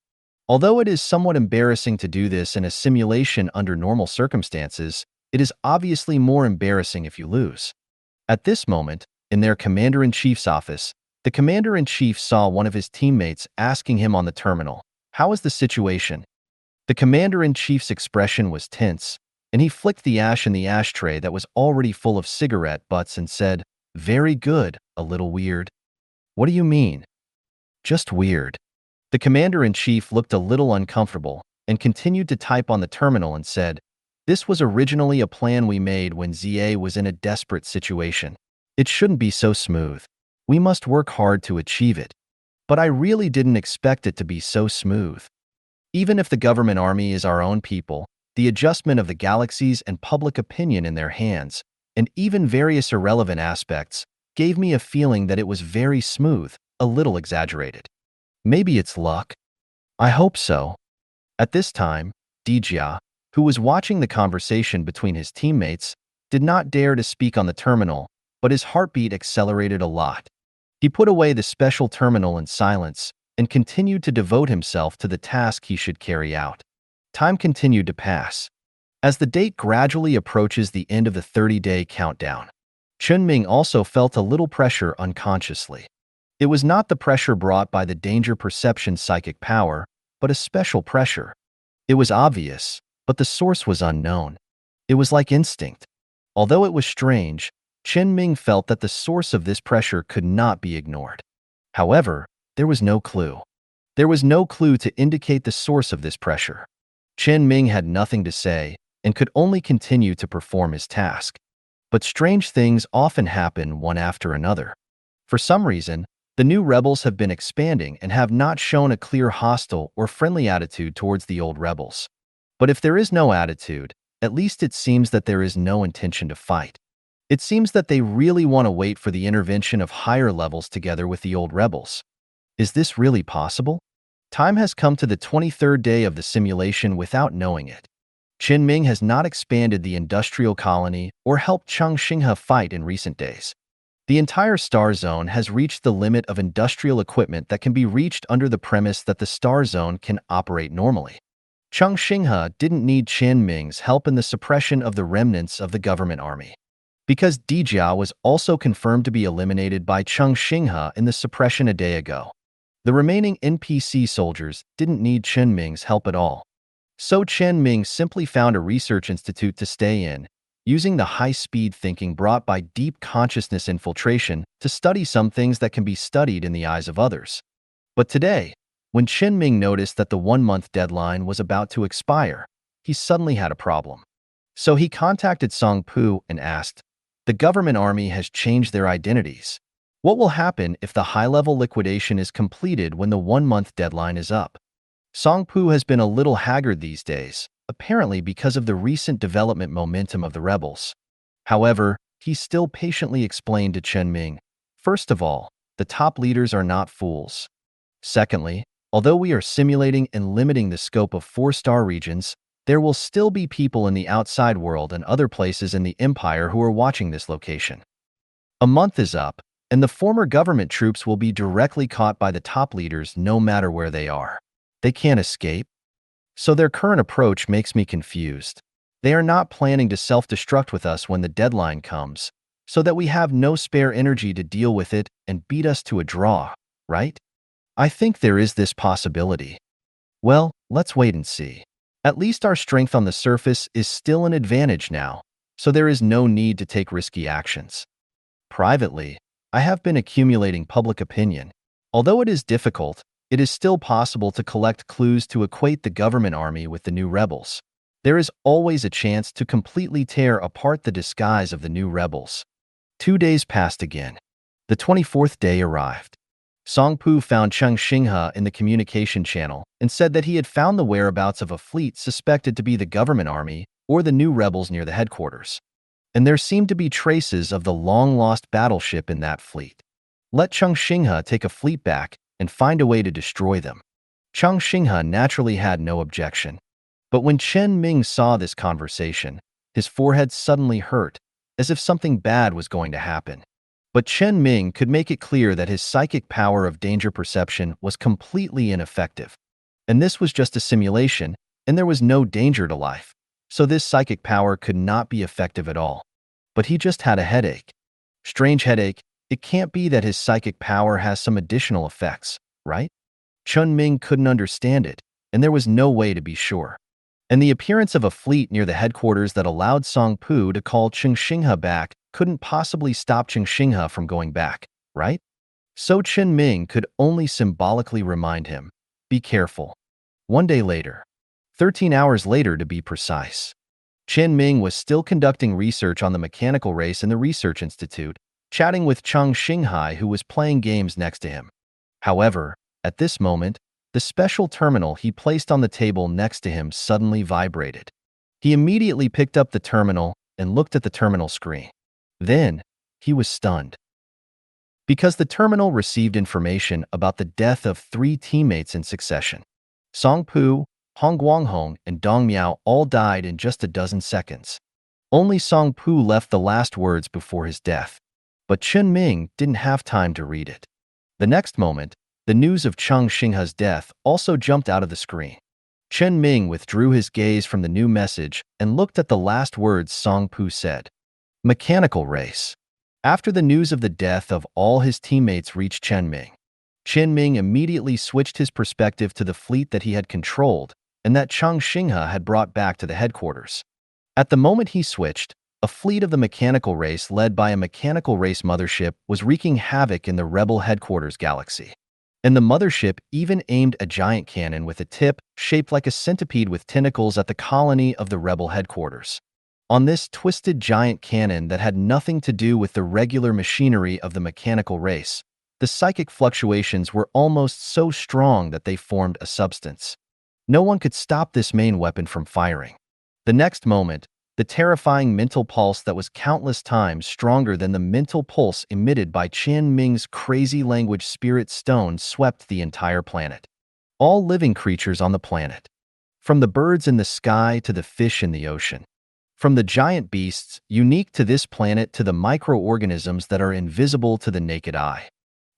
Although it is somewhat embarrassing to do this in a simulation under normal circumstances, it is obviously more embarrassing if you lose. At this moment, in their commander-in-chief's office, the commander-in-chief saw one of his teammates asking him on the terminal, "How is the situation?" The commander-in-chief's expression was tense, and he flicked the ash in the ashtray that was already full of cigarette butts and said, "Very good, a little weird." "What do you mean?" "Just weird." The commander-in-chief looked a little uncomfortable and continued to type on the terminal and said, "This was originally a plan we made when ZA was in a desperate situation. It shouldn't be so smooth. We must work hard to achieve it. But I really didn't expect it to be so smooth. Even if the government army is our own people, the adjustment of the galaxies and public opinion in their hands, and even various irrelevant aspects, gave me a feeling that it was very smooth, a little exaggerated. Maybe it's luck. I hope so." At this time, Dijia, who was watching the conversation between his teammates, did not dare to speak on the terminal, but his heartbeat accelerated a lot. He put away the special terminal in silence and continued to devote himself to the task he should carry out. Time continued to pass. As the date gradually approaches the end of the 30-day countdown, Chen Ming also felt a little pressure unconsciously. It was not the pressure brought by the danger perception psychic power, but a special pressure. It was obvious, but the source was unknown. It was like instinct. Although it was strange, Chen Ming felt that the source of this pressure could not be ignored. However, there was no clue. There was no clue to indicate the source of this pressure. Chen Ming had nothing to say and could only continue to perform his task. But strange things often happen one after another. For some reason, the new rebels have been expanding and have not shown a clear hostile or friendly attitude towards the old rebels. But if there is no attitude, at least it seems that there is no intention to fight. It seems that they really want to wait for the intervention of higher levels together with the old rebels. Is this really possible? Time has come to the 23rd day of the simulation without knowing it. Chen Ming has not expanded the industrial colony or helped Cheng Xinghe fight in recent days. The entire star zone has reached the limit of industrial equipment that can be reached under the premise that the star zone can operate normally. Cheng Xinghe didn't need Chen Ming's help in the suppression of the remnants of the government army. Because Dijia was also confirmed to be eliminated by Cheng Xinghe in the suppression a day ago. The remaining NPC soldiers didn't need Chen Ming's help at all. So Chen Ming simply found a research institute to stay in, using the high-speed thinking brought by deep consciousness infiltration to study some things that can be studied in the eyes of others. But today, when Chen Ming noticed that the one-month deadline was about to expire, he suddenly had a problem. So he contacted Song Pu and asked, "The government army has changed their identities. What will happen if the high-level liquidation is completed when the one-month deadline is up?" Song Pu has been a little haggard these days, apparently because of the recent development momentum of the rebels. However, he still patiently explained to Chen Ming, "First of all, the top leaders are not fools. Secondly, although we are simulating and limiting the scope of 4-star regions, there will still be people in the outside world and other places in the empire who are watching this location. A month is up, and the former government troops will be directly caught by the top leaders no matter where they are. They can't escape. So their current approach makes me confused. They are not planning to self-destruct with us when the deadline comes, so that we have no spare energy to deal with it and beat us to a draw, right? I think there is this possibility. Well, let's wait and see. At least our strength on the surface is still an advantage now, so there is no need to take risky actions. Privately, I have been accumulating public opinion. Although it is difficult, it is still possible to collect clues to equate the government army with the new rebels. There is always a chance to completely tear apart the disguise of the new rebels. 2 days passed again. The 24th day arrived. Song Pu found Cheng Xinghe in the communication channel and said that he had found the whereabouts of a fleet suspected to be the government army or the new rebels near the headquarters. And there seemed to be traces of the long-lost battleship in that fleet. Let Cheng Xinghe take a fleet back and find a way to destroy them. Chang Xinghe naturally had no objection. But when Chen Ming saw this conversation, his forehead suddenly hurt, as if something bad was going to happen. But Chen Ming could make it clear that his psychic power of danger perception was completely ineffective. And this was just a simulation, and there was no danger to life. So this psychic power could not be effective at all. But he just had a headache. Strange headache. It can't be that his psychic power has some additional effects, right? Chen Ming couldn't understand it, and there was no way to be sure. And the appearance of a fleet near the headquarters that allowed Song Pu to call Cheng Xinghe back couldn't possibly stop Cheng Xinghe from going back, right? So Chen Ming could only symbolically remind him, be careful. One day later, 13 hours later to be precise, Chen Ming was still conducting research on the mechanical race in the Research Institute, chatting with Chang Xinghai, who was playing games next to him. However, at this moment, the special terminal he placed on the table next to him suddenly vibrated. He immediately picked up the terminal and looked at the terminal screen. Then, he was stunned. Because the terminal received information about the death of 3 teammates in succession. Song Pu, Hong Guanghong, and Dong Miao all died in just a dozen seconds. Only Song Pu left the last words before his death. But Chen Ming didn't have time to read it. The next moment, the news of Chang Xinghe's death also jumped out of the screen. Chen Ming withdrew his gaze from the new message and looked at the last words Song Pu said. Mechanical race. After the news of the death of all his teammates reached Chen Ming immediately switched his perspective to the fleet that he had controlled and that Chang Xinghe had brought back to the headquarters. At the moment he switched, a fleet of the mechanical race led by a mechanical race mothership was wreaking havoc in the rebel headquarters galaxy. And the mothership even aimed a giant cannon with a tip shaped like a centipede with tentacles at the colony of the rebel headquarters. On this twisted giant cannon that had nothing to do with the regular machinery of the mechanical race, the psychic fluctuations were almost so strong that they formed a substance. No one could stop this main weapon from firing. The next moment, the terrifying mental pulse that was countless times stronger than the mental pulse emitted by Chen Ming's crazy language spirit stone swept the entire planet. All living creatures on the planet. From the birds in the sky to the fish in the ocean. From the giant beasts unique to this planet to the microorganisms that are invisible to the naked eye.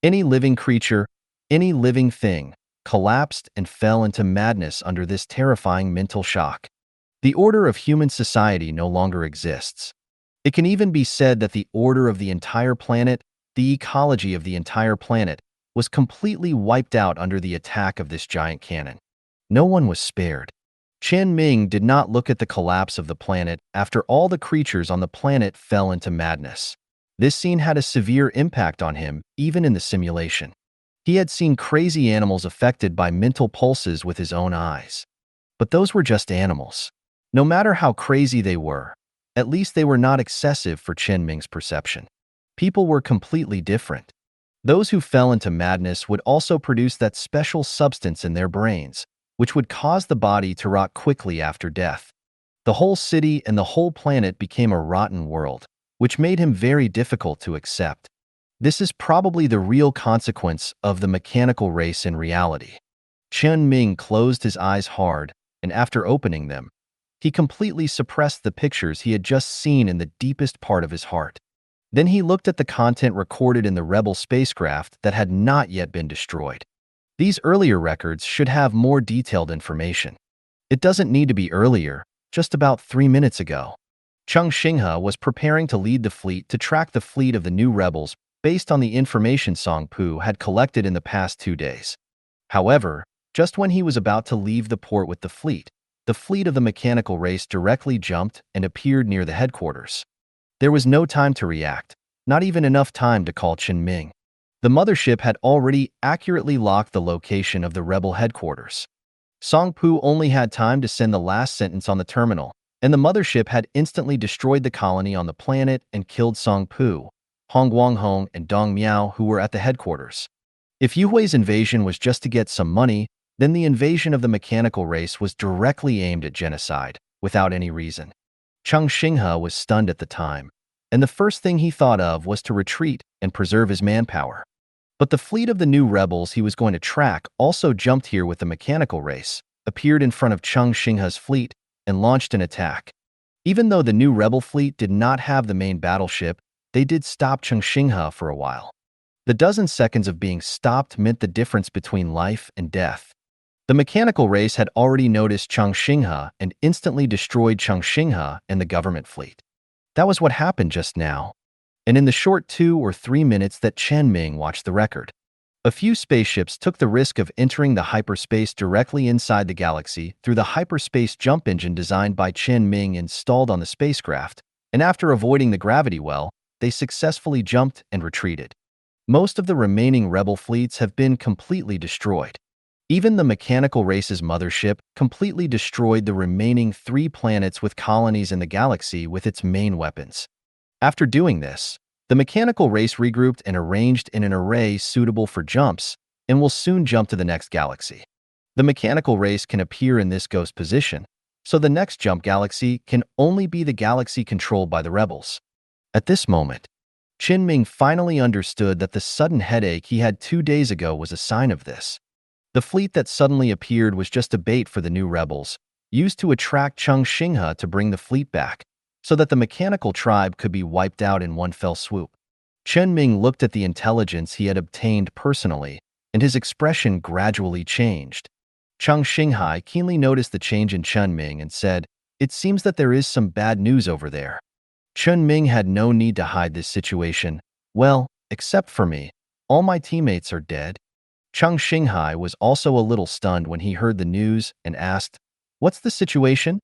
Any living creature, any living thing, collapsed and fell into madness under this terrifying mental shock. The order of human society no longer exists. It can even be said that the order of the entire planet, the ecology of the entire planet, was completely wiped out under the attack of this giant cannon. No one was spared. Chen Ming did not look at the collapse of the planet after all the creatures on the planet fell into madness. This scene had a severe impact on him, even in the simulation. He had seen crazy animals affected by mental pulses with his own eyes. But those were just animals. No matter how crazy they were, at least they were not excessive for Chen Ming's perception. People were completely different. Those who fell into madness would also produce that special substance in their brains, which would cause the body to rot quickly after death. The whole city and the whole planet became a rotten world, which made him very difficult to accept. This is probably the real consequence of the mechanical race in reality. Chen Ming closed his eyes hard, and after opening them, he completely suppressed the pictures he had just seen in the deepest part of his heart. Then he looked at the content recorded in the rebel spacecraft that had not yet been destroyed. These earlier records should have more detailed information. It doesn't need to be earlier, just about 3 minutes ago. Chang Xinghe was preparing to lead the fleet to track the fleet of the new rebels based on the information Song Pu had collected in the past 2 days. However, just when he was about to leave the port with the fleet of the mechanical race directly jumped and appeared near the headquarters. There was no time to react, not even enough time to call Chen Ming. The mothership had already accurately locked the location of the rebel headquarters. Song Pu only had time to send the last sentence on the terminal, and the mothership had instantly destroyed the colony on the planet and killed Song Pu, Hong Guanghong, and Dong Miao, who were at the headquarters. If Yuhui's invasion was just to get some money, then the invasion of the mechanical race was directly aimed at genocide, without any reason. Chang Xinghe was stunned at the time, and the first thing he thought of was to retreat and preserve his manpower. But the fleet of the new rebels he was going to track also jumped here with the mechanical race, appeared in front of Cheng Xinghe's fleet, and launched an attack. Even though the new rebel fleet did not have the main battleship, they did stop Cheng Xinghe for a while. The dozen seconds of being stopped meant the difference between life and death. The mechanical race had already noticed Cheng Xinghe and instantly destroyed Cheng Xinghe and the government fleet. That was what happened just now. And in the short 2 or 3 minutes that Chen Ming watched the record, a few spaceships took the risk of entering the hyperspace directly inside the galaxy through the hyperspace jump engine designed by Chen Ming installed on the spacecraft, and after avoiding the gravity well, they successfully jumped and retreated. Most of the remaining rebel fleets have been completely destroyed. Even the mechanical race's mothership completely destroyed the remaining 3 planets with colonies in the galaxy with its main weapons. After doing this, the mechanical race regrouped and arranged in an array suitable for jumps and will soon jump to the next galaxy. The mechanical race can appear in this ghost position, so the next jump galaxy can only be the galaxy controlled by the rebels. At this moment, Chen Ming finally understood that the sudden headache he had 2 days ago was a sign of this. The fleet that suddenly appeared was just a bait for the new rebels, used to attract Cheng Xinghe to bring the fleet back, so that the mechanical tribe could be wiped out in one fell swoop. Chen Ming looked at the intelligence he had obtained personally, and his expression gradually changed. Cheng Xinghe keenly noticed the change in Chen Ming and said, "It seems that there is some bad news over there." Chen Ming had no need to hide this situation. "Well, except for me, all my teammates are dead." Cheng Xinghe was also a little stunned when he heard the news and asked, "What's the situation?"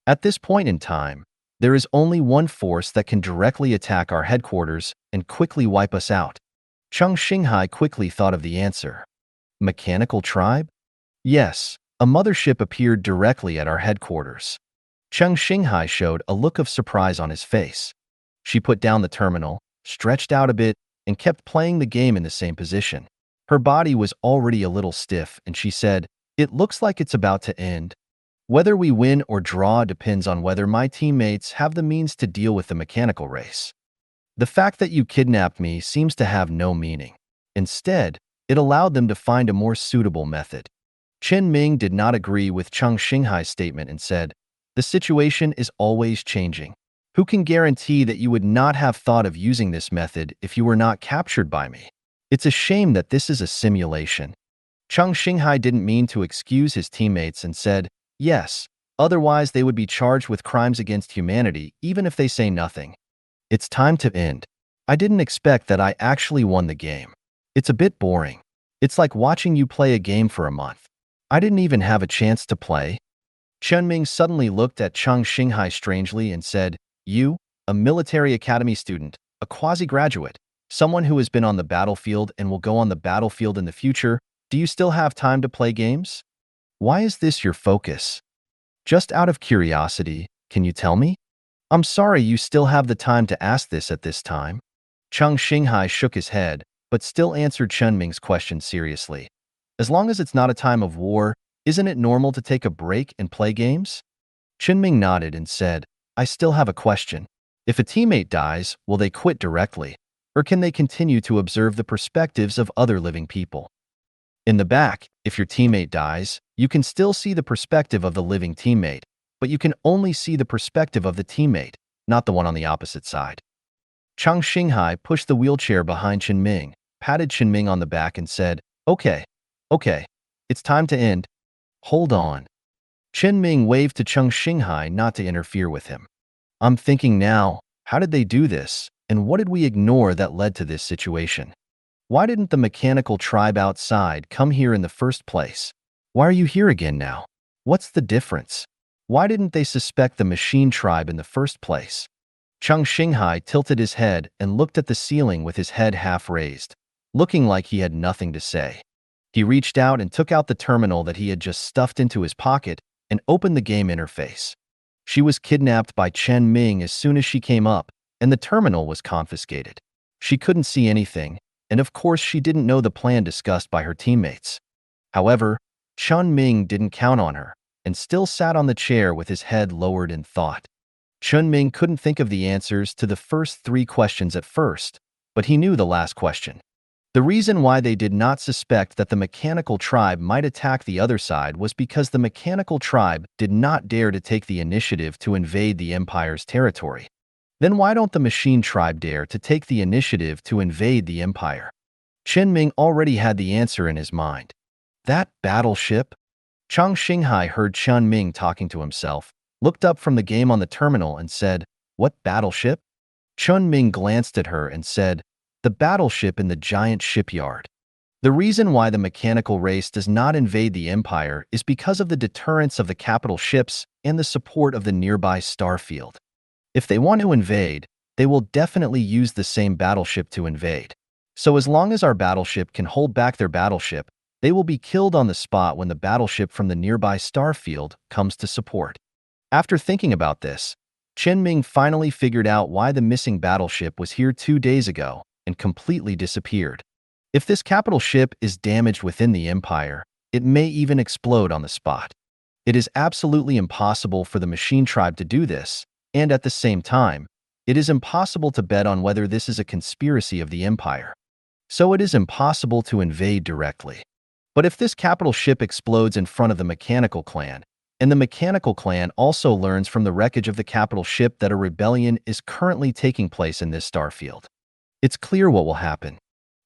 At this point in time, there is only one force that can directly attack our headquarters and quickly wipe us out. Cheng Xinghe quickly thought of the answer. Mechanical tribe? Yes, a mothership appeared directly at our headquarters. Cheng Xinghe showed a look of surprise on his face. She put down the terminal, stretched out a bit, and kept playing the game in the same position. Her body was already a little stiff, and she said, "It looks like it's about to end. Whether we win or draw depends on whether my teammates have the means to deal with the mechanical race. The fact that you kidnapped me seems to have no meaning. Instead, it allowed them to find a more suitable method." Chen Ming did not agree with Cheng Xinghe's statement and said, "The situation is always changing. Who can guarantee that you would not have thought of using this method if you were not captured by me? It's a shame that this is a simulation." Cheng Xinghe didn't mean to excuse his teammates and said, "Yes, otherwise they would be charged with crimes against humanity even if they say nothing. It's time to end. I didn't expect that I actually won the game. It's a bit boring. It's like watching you play a game for a month. I didn't even have a chance to play." Chen Ming suddenly looked at Cheng Xinghe strangely and said, "You, a military academy student, a quasi-graduate, someone who has been on the battlefield and will go on the battlefield in the future, do you still have time to play games? Why is this your focus? Just out of curiosity, can you tell me? I'm sorry you still have the time to ask this at this time." Cheng Xinghe shook his head, but still answered Chen Ming's question seriously. "As long as it's not a time of war, isn't it normal to take a break and play games?" Chen Ming nodded and said, "I still have a question. If a teammate dies, will they quit directly? Or can they continue to observe the perspectives of other living people? In the back, if your teammate dies, you can still see the perspective of the living teammate, but you can only see the perspective of the teammate, not the one on the opposite side." Cheng Xinghe pushed the wheelchair behind Chen Ming, patted Chen Ming on the back and said, Okay, it's time to end." "Hold on." Chen Ming waved to Cheng Xinghe not to interfere with him. "I'm thinking now, how did they do this, and what did we ignore that led to this situation? Why didn't the mechanical tribe outside come here in the first place? Why are you here again now? What's the difference? Why didn't they suspect the machine tribe in the first place?" Cheng Xinghe tilted his head and looked at the ceiling with his head half raised, looking like he had nothing to say. He reached out and took out the terminal that he had just stuffed into his pocket and opened the game interface. She was kidnapped by Chen Ming as soon as she came up, and the terminal was confiscated. She couldn't see anything, and of course she didn't know the plan discussed by her teammates. However, Chen Ming didn't count on her, and still sat on the chair with his head lowered in thought. Chen Ming couldn't think of the answers to the first 3 questions at first, but he knew the last question. The reason why they did not suspect that the mechanical tribe might attack the other side was because the mechanical tribe did not dare to take the initiative to invade the Empire's territory. Then why don't the machine tribe dare to take the initiative to invade the Empire? Chen Ming already had the answer in his mind. That battleship? Chang Xinghai heard Chen Ming talking to himself, looked up from the game on the terminal and said, "What battleship?" Chen Ming glanced at her and said, "The battleship in the giant shipyard." The reason why the mechanical race does not invade the Empire is because of the deterrence of the capital ships and the support of the nearby star field. If they want to invade, they will definitely use the same battleship to invade. So as long as our battleship can hold back their battleship, they will be killed on the spot when the battleship from the nearby star field comes to support. After thinking about this, Chen Ming finally figured out why the missing battleship was here 2 days ago and completely disappeared. If this capital ship is damaged within the Empire, it may even explode on the spot. It is absolutely impossible for the machine tribe to do this, and at the same time, it is impossible to bet on whether this is a conspiracy of the Empire. So it is impossible to invade directly. But if this capital ship explodes in front of the mechanical clan, and the mechanical clan also learns from the wreckage of the capital ship that a rebellion is currently taking place in this starfield, it's clear what will happen.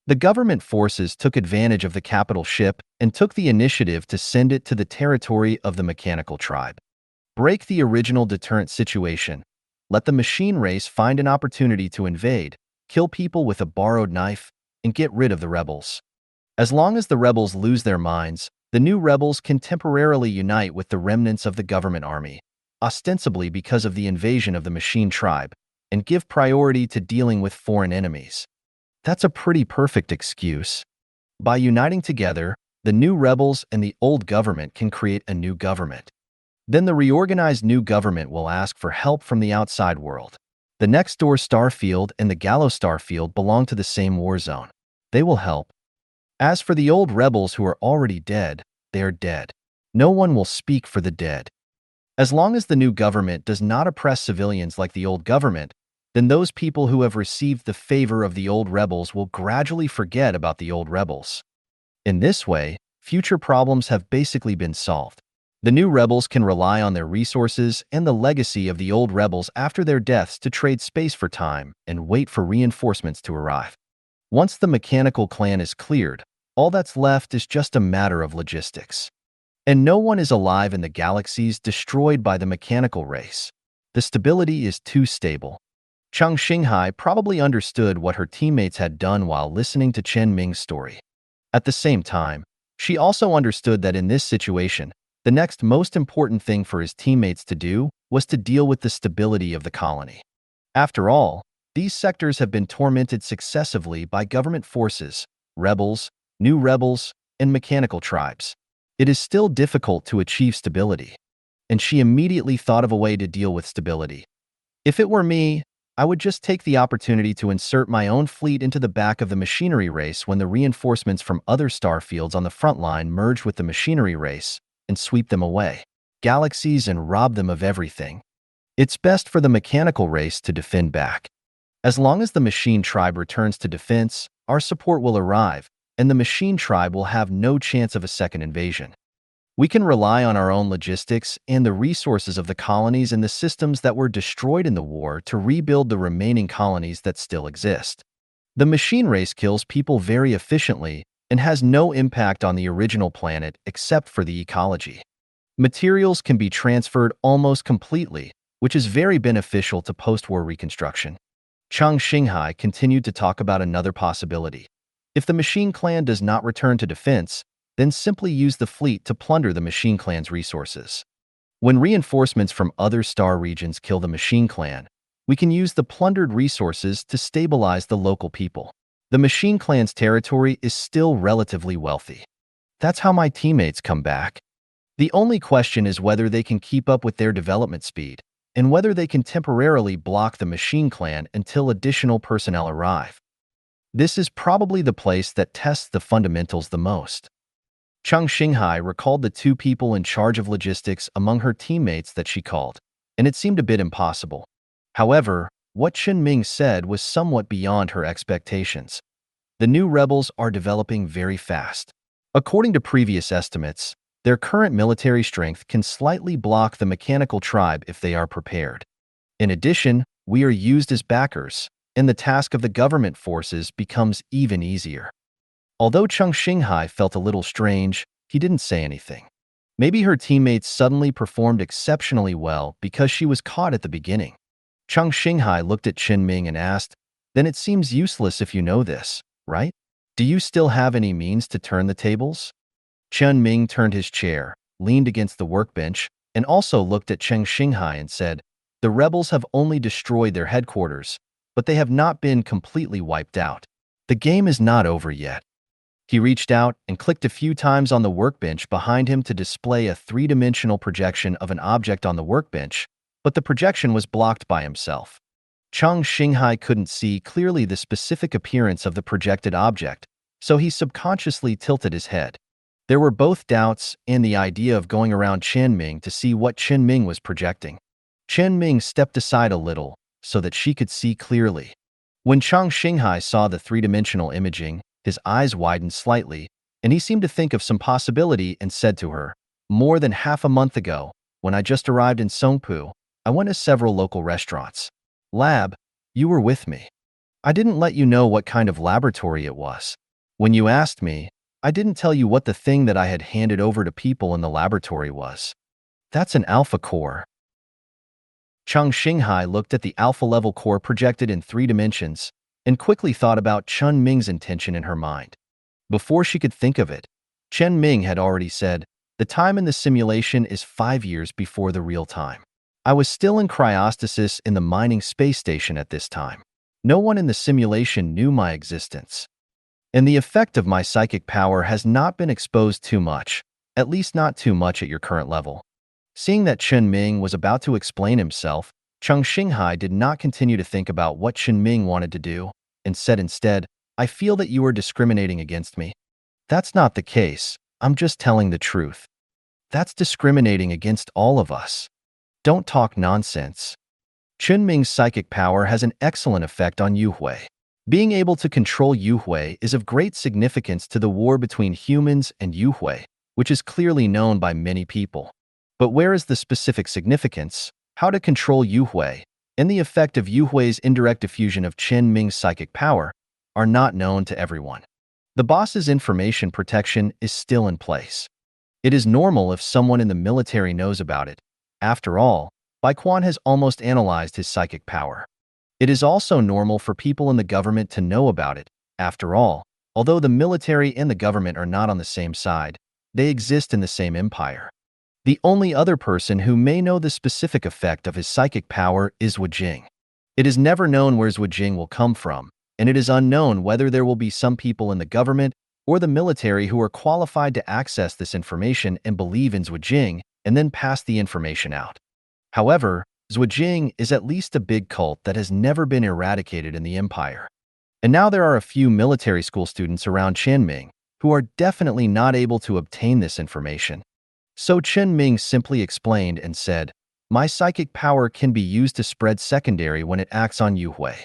The government forces took advantage of the capital ship and took the initiative to send it to the territory of the mechanical tribe. Break the original deterrent situation. Let the machine race find an opportunity to invade, kill people with a borrowed knife, and get rid of the rebels. As long as the rebels lose their minds, the new rebels can temporarily unite with the remnants of the government army, ostensibly because of the invasion of the machine tribe, and give priority to dealing with foreign enemies. That's a pretty perfect excuse. By uniting together, the new rebels and the old government can create a new government. Then the reorganized new government will ask for help from the outside world. The next door starfield and the Gallo starfield belong to the same war zone. They will help. As for the old rebels who are already dead, they are dead. No one will speak for the dead. As long as the new government does not oppress civilians like the old government, then those people who have received the favor of the old rebels will gradually forget about the old rebels. In this way, future problems have basically been solved. The new rebels can rely on their resources and the legacy of the old rebels after their deaths to trade space for time and wait for reinforcements to arrive. Once the mechanical clan is cleared, all that's left is just a matter of logistics. And no one is alive in the galaxies destroyed by the mechanical race. The stability is too stable. Chang Xinghai probably understood what her teammates had done while listening to Chen Ming's story. At the same time, she also understood that in this situation, the next most important thing for his teammates to do was to deal with the stability of the colony. After all, these sectors have been tormented successively by government forces, rebels, new rebels, and mechanical tribes. It is still difficult to achieve stability. And she immediately thought of a way to deal with stability. If it were me, I would just take the opportunity to insert my own fleet into the back of the machinery race when the reinforcements from other starfields on the front line merge with the machinery race and sweep them away, galaxies, and rob them of everything. It's best for the mechanical race to defend back. As long as the machine tribe returns to defense, our support will arrive, and the machine tribe will have no chance of a second invasion. We can rely on our own logistics and the resources of the colonies and the systems that were destroyed in the war to rebuild the remaining colonies that still exist. The machine race kills people very efficiently and has no impact on the original planet except for the ecology. Materials can be transferred almost completely, which is very beneficial to post-war reconstruction. Chang Xinghai continued to talk about another possibility. If the machine clan does not return to defense, then simply use the fleet to plunder the machine clan's resources. When reinforcements from other star regions kill the machine clan, we can use the plundered resources to stabilize the local people. The machine clan's territory is still relatively wealthy. That's how my teammates come back. The only question is whether they can keep up with their development speed, and whether they can temporarily block the machine clan until additional personnel arrive. This is probably the place that tests the fundamentals the most. Chang Xinghai recalled the two people in charge of logistics among her teammates that she called, and it seemed a bit impossible. However, what Chen Ming said was somewhat beyond her expectations. The new rebels are developing very fast. According to previous estimates, their current military strength can slightly block the mechanical tribe if they are prepared. In addition, we are used as backers, and the task of the government forces becomes even easier. Although Chung Xinghai felt a little strange, he didn't say anything. Maybe her teammates suddenly performed exceptionally well because she was caught at the beginning. Chung Xinghai looked at Chen Ming and asked, "Then it seems useless if you know this, right? Do you still have any means to turn the tables?" Chen Ming turned his chair, leaned against the workbench, and also looked at Chen Xinghai and said, "The rebels have only destroyed their headquarters, but they have not been completely wiped out. The game is not over yet." He reached out and clicked a few times on the workbench behind him to display a three-dimensional projection of an object on the workbench, but the projection was blocked by himself. Chung Xinghai couldn't see clearly the specific appearance of the projected object, so he subconsciously tilted his head. There were both doubts and the idea of going around Chen Ming to see what Chen Ming was projecting. Chen Ming stepped aside a little so that she could see clearly. When Chung Xinghai saw the three-dimensional imaging, his eyes widened slightly, and he seemed to think of some possibility and said to her, "More than half a month ago, when I just arrived in Songpu, I went to several local restaurants. Lab, you were with me. I didn't let you know what kind of laboratory it was. When you asked me, I didn't tell you what the thing that I had handed over to people in the laboratory was. That's an alpha core." Chung Xinghai looked at the alpha-level core projected in 3 dimensions and quickly thought about Chen Ming's intention in her mind. Before she could think of it, Chen Ming had already said, "The time in the simulation is 5 years before the real time. I was still in cryostasis in the mining space station at this time. No one in the simulation knew my existence. And the effect of my psychic power has not been exposed too much, at least not too much at your current level." Seeing that Chen Ming was about to explain himself, Chung Xinghai did not continue to think about what Chen Ming wanted to do, and said instead, "I feel that you are discriminating against me." "That's not the case. I'm just telling the truth." "That's discriminating against all of us." "Don't talk nonsense." Chen Ming's psychic power has an excellent effect on Yu Hui. Being able to control Yu Hui is of great significance to the war between humans and Yu Hui, which is clearly known by many people. But where is the specific significance, how to control Yu Hui, and the effect of Yu Hui's indirect diffusion of Chen Ming's psychic power are not known to everyone. The boss's information protection is still in place. It is normal if someone in the military knows about it. After all, Bai Quan has almost analyzed his psychic power. It is also normal for people in the government to know about it. After all, although the military and the government are not on the same side, they exist in the same empire. The only other person who may know the specific effect of his psychic power is Wu Jing. It is never known where Wu Jing will come from, and it is unknown whether there will be some people in the government or the military who are qualified to access this information and believe in Wu Jing and then pass the information out. However, Zhu Jing is at least a big cult that has never been eradicated in the empire. And now there are a few military school students around Chen Ming who are definitely not able to obtain this information. So Chen Ming simply explained and said, "My psychic power can be used to spread secondary when it acts on Yu Hui.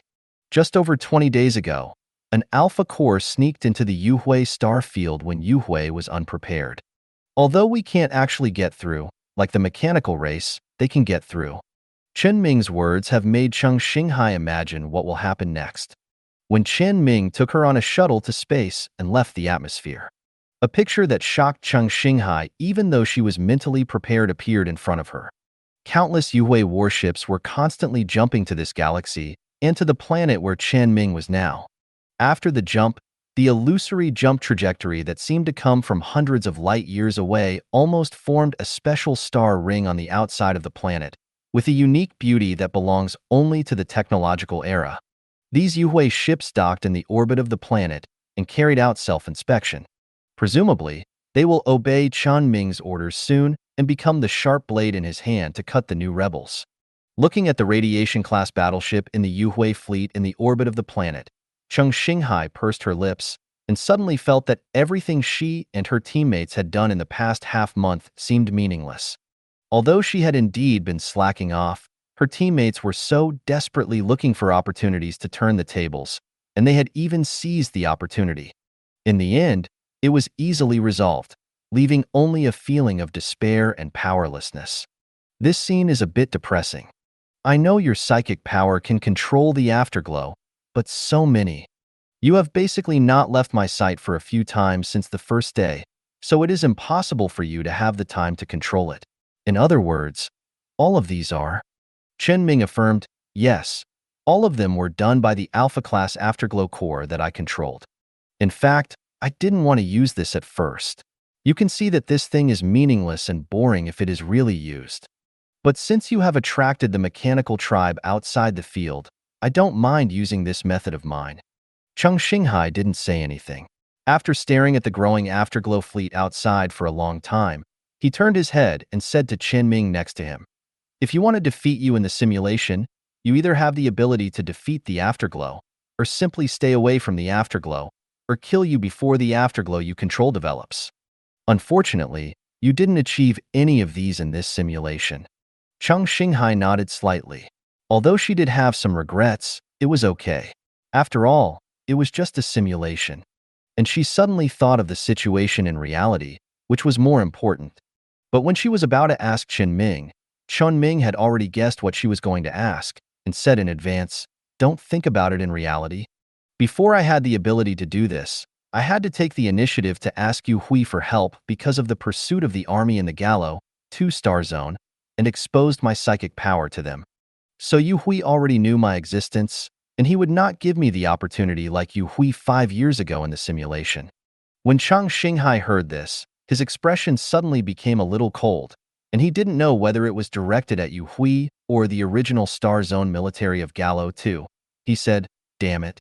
Just over 20 days ago, an alpha core sneaked into the Yu Hui star field when Yu Hui was unprepared. Although we can't actually get through, like the mechanical race, they can get through." Chen Ming's words have made Chung Xinghai imagine what will happen next. When Chen Ming took her on a shuttle to space and left the atmosphere. A picture that shocked Chung Xinghai even though she was mentally prepared appeared in front of her. Countless Yuhui warships were constantly jumping to this galaxy and to the planet where Chen Ming was now. After the jump, the illusory jump trajectory that seemed to come from hundreds of light years away almost formed a special star ring on the outside of the planet, with a unique beauty that belongs only to the technological era. These Yuhui ships docked in the orbit of the planet and carried out self-inspection. Presumably, they will obey Chen Ming's orders soon and become the sharp blade in his hand to cut the new rebels. Looking at the radiation-class battleship in the Yuhui fleet in the orbit of the planet, Chung Xinghai pursed her lips and suddenly felt that everything she and her teammates had done in the past half-month seemed meaningless. Although she had indeed been slacking off, her teammates were so desperately looking for opportunities to turn the tables, and they had even seized the opportunity. In the end, it was easily resolved, leaving only a feeling of despair and powerlessness. This scene is a bit depressing. I know your psychic power can control the afterglow, but so many. You have basically not left my sight for a few times since the first day, so it is impossible for you to have the time to control it. In other words, all of these are. Chen Ming affirmed, yes, all of them were done by the Alpha-class Afterglow core that I controlled. In fact, I didn't want to use this at first. You can see that this thing is meaningless and boring if it is really used. But since you have attracted the mechanical tribe outside the field, I don't mind using this method of mine. Cheng Xinghai didn't say anything. After staring at the growing afterglow fleet outside for a long time, he turned his head and said to Chen Ming next to him, if you want to defeat you in the simulation, you either have the ability to defeat the afterglow, or simply stay away from the afterglow, or kill you before the afterglow you control develops. Unfortunately, you didn't achieve any of these in this simulation. Cheng Xinghai nodded slightly. Although she did have some regrets, it was okay. After all, it was just a simulation. And she suddenly thought of the situation in reality, which was more important. But when she was about to ask Chen Ming had already guessed what she was going to ask, and said in advance, don't think about it in reality. Before I had the ability to do this, I had to take the initiative to ask Yu Hui for help because of the pursuit of the army in the Gallo, 2-star zone, and exposed my psychic power to them. So Yu Hui already knew my existence, and he would not give me the opportunity like Yu Hui 5 years ago in the simulation. When Cheng Xinghai heard this, his expression suddenly became a little cold, and he didn't know whether it was directed at Yu Hui or the original Star Zone military of Gallo 2. He said, damn it.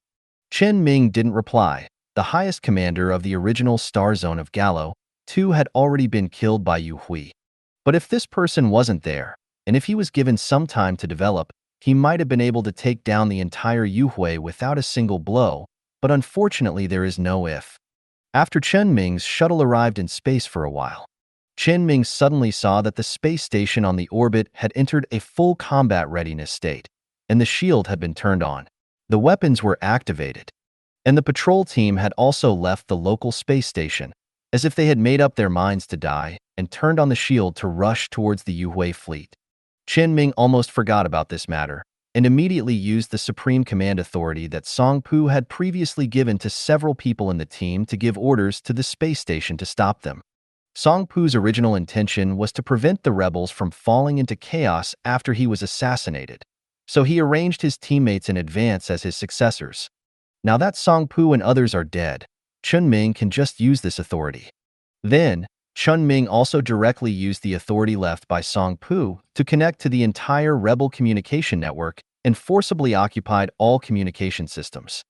Chen Ming didn't reply. The highest commander of the original Star Zone of Gallo 2 had already been killed by Yu Hui. But if this person wasn't there, and if he was given some time to develop, he might have been able to take down the entire Yu Hui without a single blow, but unfortunately there is no if. After Chen Ming's shuttle arrived in space for a while, Chen Ming suddenly saw that the space station on the orbit had entered a full combat readiness state, and the shield had been turned on. The weapons were activated, and the patrol team had also left the local space station, as if they had made up their minds to die, and turned on the shield to rush towards the Yu Hui fleet. Chen Ming almost forgot about this matter, and immediately used the supreme command authority that Song Pu had previously given to several people in the team to give orders to the space station to stop them. Song Pu's original intention was to prevent the rebels from falling into chaos after he was assassinated, so he arranged his teammates in advance as his successors. Now that Song Pu and others are dead, Chen Ming can just use this authority. Then, Chen Ming also directly used the authority left by Song Pu to connect to the entire rebel communication network and forcibly occupied all communication systems.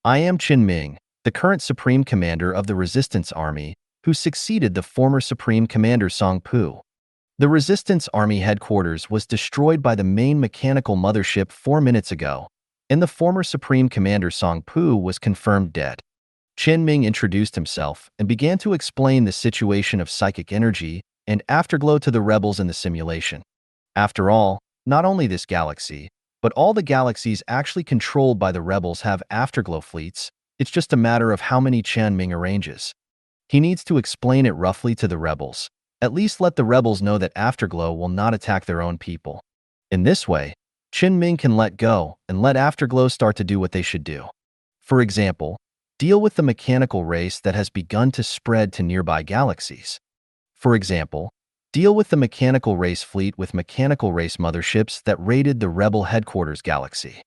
I am Chen Ming, the current Supreme Commander of the Resistance Army, who succeeded the former Supreme Commander Song Pu. The Resistance Army headquarters was destroyed by the main mechanical mothership 4 minutes ago, and the former Supreme Commander Song Pu was confirmed dead. Chen Ming introduced himself and began to explain the situation of psychic energy and afterglow to the rebels in the simulation. After all, not only this galaxy, but all the galaxies actually controlled by the rebels have afterglow fleets. It's just a matter of how many Chen Ming arranges. He needs to explain it roughly to the rebels. At least let the rebels know that afterglow will not attack their own people. In this way, Chen Ming can let go and let afterglow start to do what they should do. For example, deal with the mechanical race that has begun to spread to nearby galaxies. For example, deal with the mechanical race fleet with mechanical race motherships that raided the rebel headquarters galaxy.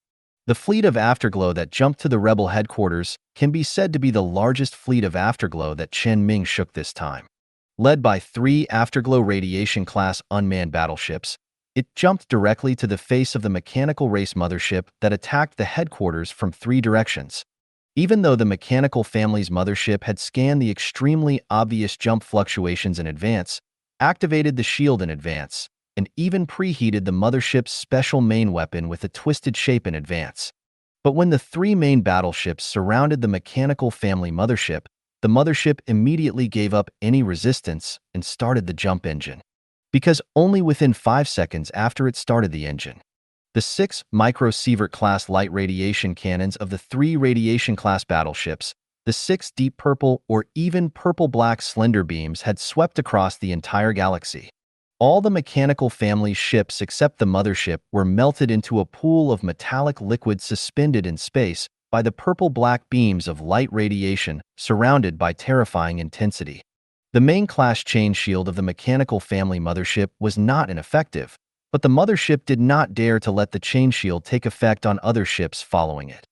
The fleet of afterglow that jumped to the rebel headquarters can be said to be the largest fleet of afterglow that Chen Ming shook this time. Led by 3 afterglow radiation-class unmanned battleships, it jumped directly to the face of the mechanical race mothership that attacked the headquarters from 3 directions. Even though the mechanical family's mothership had scanned the extremely obvious jump fluctuations in advance, activated the shield in advance, and even preheated the mothership's special main weapon with a twisted shape in advance. But when the 3 main battleships surrounded the mechanical family mothership, the mothership immediately gave up any resistance and started the jump engine. Because only within 5 seconds after it started the engine, The 6 micro-sievert-class light radiation cannons of the 3 radiation-class battleships, the 6 deep purple or even purple-black slender beams had swept across the entire galaxy. All the mechanical family ships except the mothership were melted into a pool of metallic liquid suspended in space by the purple-black beams of light radiation surrounded by terrifying intensity. The main class chain shield of the mechanical family mothership was not ineffective, but the mothership did not dare to let the chain shield take effect on other ships following it.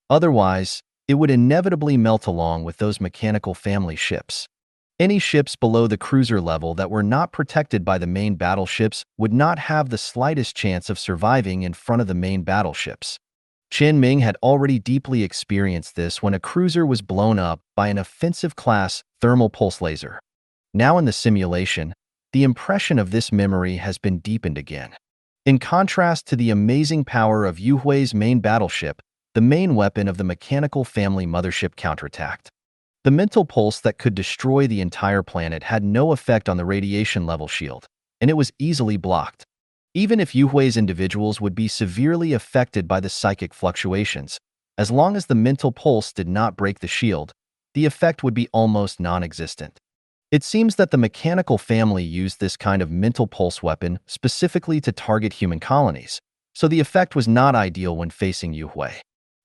Otherwise, it would inevitably melt along with those mechanical family ships. Any ships below the cruiser level that were not protected by the main battleships would not have the slightest chance of surviving in front of the main battleships. Chen Ming had already deeply experienced this when a cruiser was blown up by an offensive-class thermal pulse laser. Now in the simulation, the impression of this memory has been deepened again. In contrast to the amazing power of Yu Hui's main battleship, the main weapon of the mechanical family mothership counterattacked. The mental pulse that could destroy the entire planet had no effect on the radiation level shield, and it was easily blocked. Even if Yu Hui's individuals would be severely affected by the psychic fluctuations, as long as the mental pulse did not break the shield, the effect would be almost non-existent. It seems that the mechanical family used this kind of mental pulse weapon specifically to target human colonies, so the effect was not ideal when facing Yu Hui.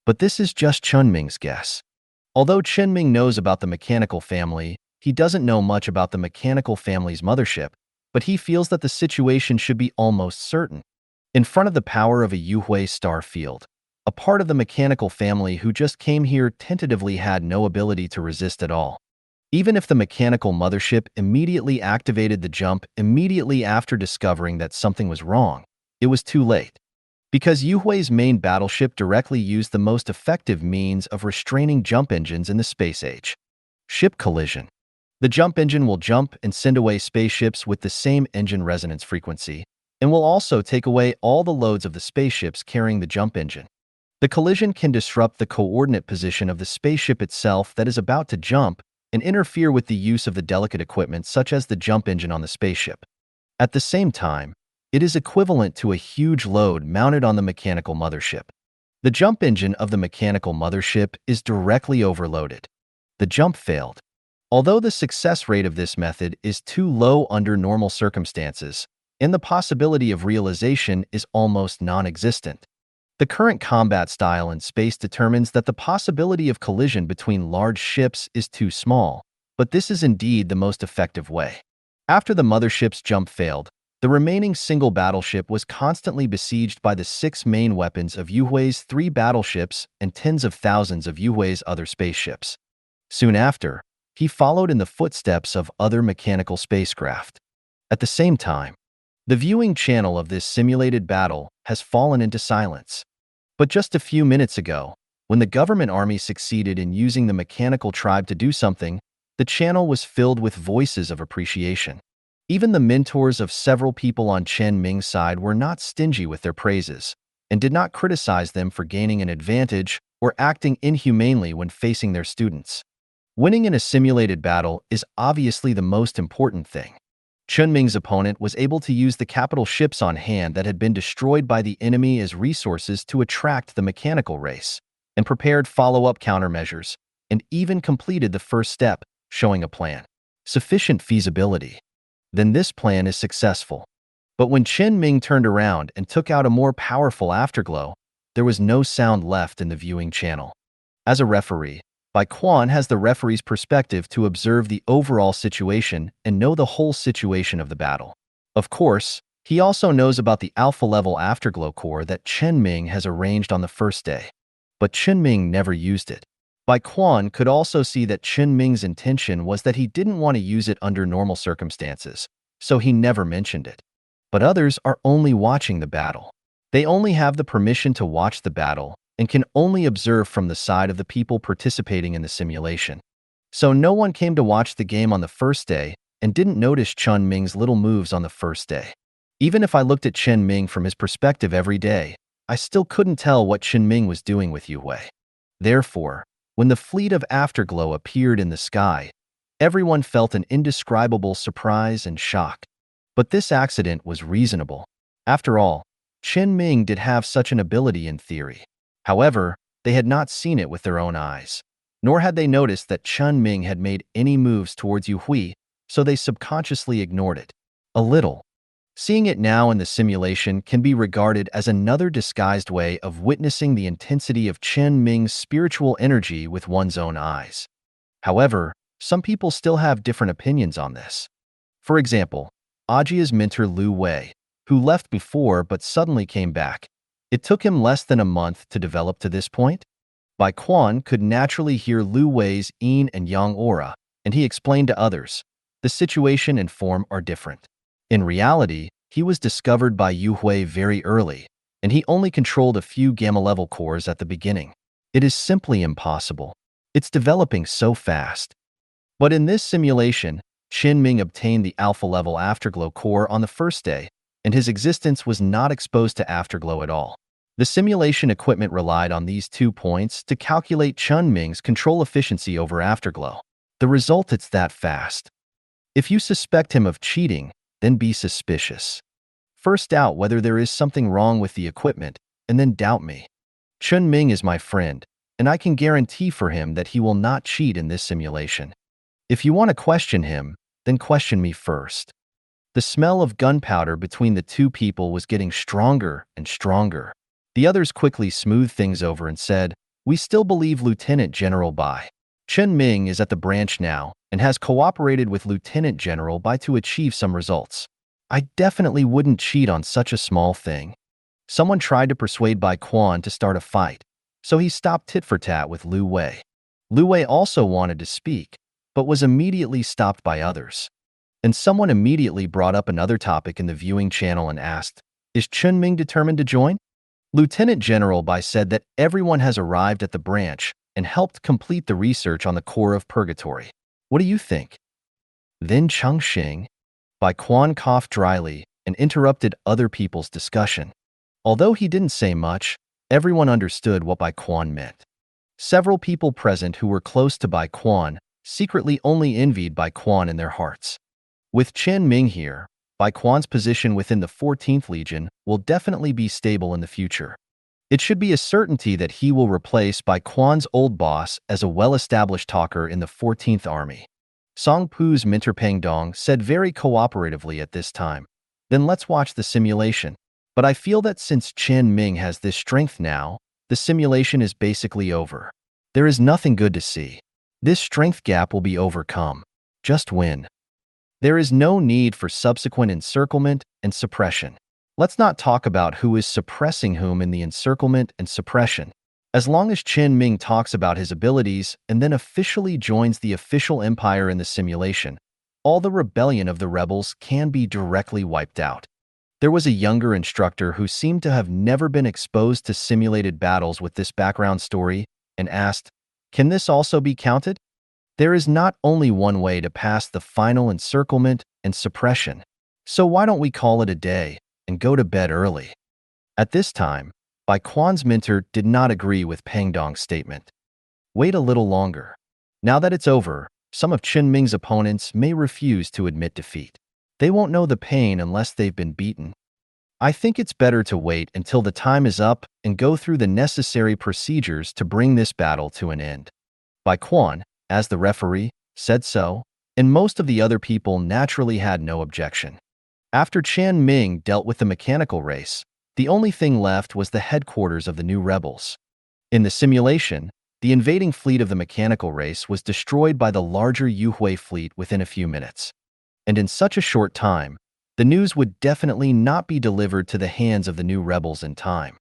But this is just Chen Ming's guess. Although Chen Ming knows about the mechanical family, he doesn't know much about the mechanical family's mothership, but he feels that the situation should be almost certain. In front of the power of a Yu Hui star field, a part of the mechanical family who just came here tentatively had no ability to resist at all. Even if the mechanical mothership immediately activated the jump immediately after discovering that something was wrong, it was too late. Because Yu Hui's main battleship directly used the most effective means of restraining jump engines in the space age. Ship collision. The jump engine will jump and send away spaceships with the same engine resonance frequency, and will also take away all the loads of the spaceships carrying the jump engine. The collision can disrupt the coordinate position of the spaceship itself that is about to jump and interfere with the use of the delicate equipment such as the jump engine on the spaceship. At the same time, it is equivalent to a huge load mounted on the mechanical mothership. The jump engine of the mechanical mothership is directly overloaded. The jump failed. Although the success rate of this method is too low under normal circumstances, and the possibility of realization is almost non-existent, the current combat style in space determines that the possibility of collision between large ships is too small, but this is indeed the most effective way. After the mothership's jump failed, the remaining single battleship was constantly besieged by the 6 main weapons of Yu Hui's 3 battleships and tens of thousands of Yu Hui's other spaceships. Soon after, he followed in the footsteps of other mechanical spacecraft. At the same time, the viewing channel of this simulated battle has fallen into silence. But just a few minutes ago, when the government army succeeded in using the mechanical tribe to do something, the channel was filled with voices of appreciation. Even the mentors of several people on Chen Ming's side were not stingy with their praises, and did not criticize them for gaining an advantage or acting inhumanely when facing their students. Winning in a simulated battle is obviously the most important thing. Chen Ming's opponent was able to use the capital ships on hand that had been destroyed by the enemy as resources to attract the mechanical race, and prepared follow-up countermeasures, and even completed the first step, showing a plan. Sufficient feasibility. Then this plan is successful. But when Chen Ming turned around and took out a more powerful afterglow, there was no sound left in the viewing channel. As a referee, Bai Quan has the referee's perspective to observe the overall situation and know the whole situation of the battle. Of course, he also knows about the alpha-level afterglow core that Chen Ming has arranged on the first day. But Chen Ming never used it. Bai Quan could also see that Chen Ming's intention was that he didn't want to use it under normal circumstances, so he never mentioned it. But others are only watching the battle. They only have the permission to watch the battle and can only observe from the side of the people participating in the simulation. So no one came to watch the game on the first day and didn't notice Chen Ming's little moves on the first day. Even if I looked at Chen Ming from his perspective every day, I still couldn't tell what Chen Ming was doing with Yu Hui. Therefore, when the fleet of afterglow appeared in the sky, everyone felt an indescribable surprise and shock. But this accident was reasonable. After all, Chen Ming did have such an ability in theory. However, they had not seen it with their own eyes. Nor had they noticed that Chen Ming had made any moves towards Yu Hui, so they subconsciously ignored it. A little. Seeing it now in the simulation can be regarded as another disguised way of witnessing the intensity of Chen Ming's spiritual energy with one's own eyes. However, some people still have different opinions on this. For example, Ajia's mentor Lu Wei, who left before but suddenly came back. It took him less than a month to develop to this point. Bai Quan could naturally hear Lu Wei's yin and yang aura, and he explained to others, the situation and form are different. In reality, he was discovered by Yu Hui very early, and he only controlled a few gamma-level cores at the beginning. It is simply impossible. It's developing so fast. But in this simulation, Chen Ming obtained the alpha-level afterglow core on the first day, and his existence was not exposed to afterglow at all. The simulation equipment relied on these 2 points to calculate Chen Ming's control efficiency over afterglow. The result is that fast. If you suspect him of cheating, then be suspicious. First doubt whether there is something wrong with the equipment, and then doubt me. Chen Ming is my friend, and I can guarantee for him that he will not cheat in this simulation. If you want to question him, then question me first. The smell of gunpowder between the two people was getting stronger and stronger. The others quickly smoothed things over and said, "We still believe Lieutenant General Bai. Chen Ming is at the branch now and has cooperated with Lieutenant General Bai to achieve some results. I definitely wouldn't cheat on such a small thing." Someone tried to persuade Bai Quan to start a fight, so he stopped tit-for-tat with Lu Wei. Lu Wei also wanted to speak, but was immediately stopped by others. And someone immediately brought up another topic in the viewing channel and asked, "Is Chen Ming determined to join?" Lieutenant General Bai said that everyone has arrived at the branch and helped complete the research on the core of purgatory. What do you think? Then Chengxing, Bai Quan coughed dryly and interrupted other people's discussion. Although he didn't say much, everyone understood what Bai Quan meant. Several people present who were close to Bai Quan secretly only envied Bai Quan in their hearts. With Chen Ming here, Bai Quan's position within the 14th Legion will definitely be stable in the future. It should be a certainty that he will replace Bai Quan's old boss as a well-established talker in the 14th Army. Song Pu's mentor Peng Dong said very cooperatively at this time, "Then let's watch the simulation. But I feel that since Chen Ming has this strength now, the simulation is basically over. There is nothing good to see. This strength gap will be overcome. Just win. There is no need for subsequent encirclement and suppression. Let's not talk about who is suppressing whom in the encirclement and suppression. As long as Chen Ming talks about his abilities and then officially joins the official empire in the simulation, all the rebellion of the rebels can be directly wiped out." There was a younger instructor who seemed to have never been exposed to simulated battles with this background story and asked, "Can this also be counted?" There is not only one way to pass the final encirclement and suppression. So why don't we call it a day and go to bed early? At this time, Bai Quan's mentor did not agree with Peng Dong's statement. Wait a little longer. Now that it's over, some of Chen Ming's opponents may refuse to admit defeat. They won't know the pain unless they've been beaten. I think it's better to wait until the time is up and go through the necessary procedures to bring this battle to an end. Bai Quan, as the referee, said so, and most of the other people naturally had no objection. After Chen Ming dealt with the mechanical race, the only thing left was the headquarters of the new rebels. In the simulation, the invading fleet of the mechanical race was destroyed by the larger Yu Hui fleet within a few minutes. And in such a short time, the news would definitely not be delivered to the hands of the new rebels in time.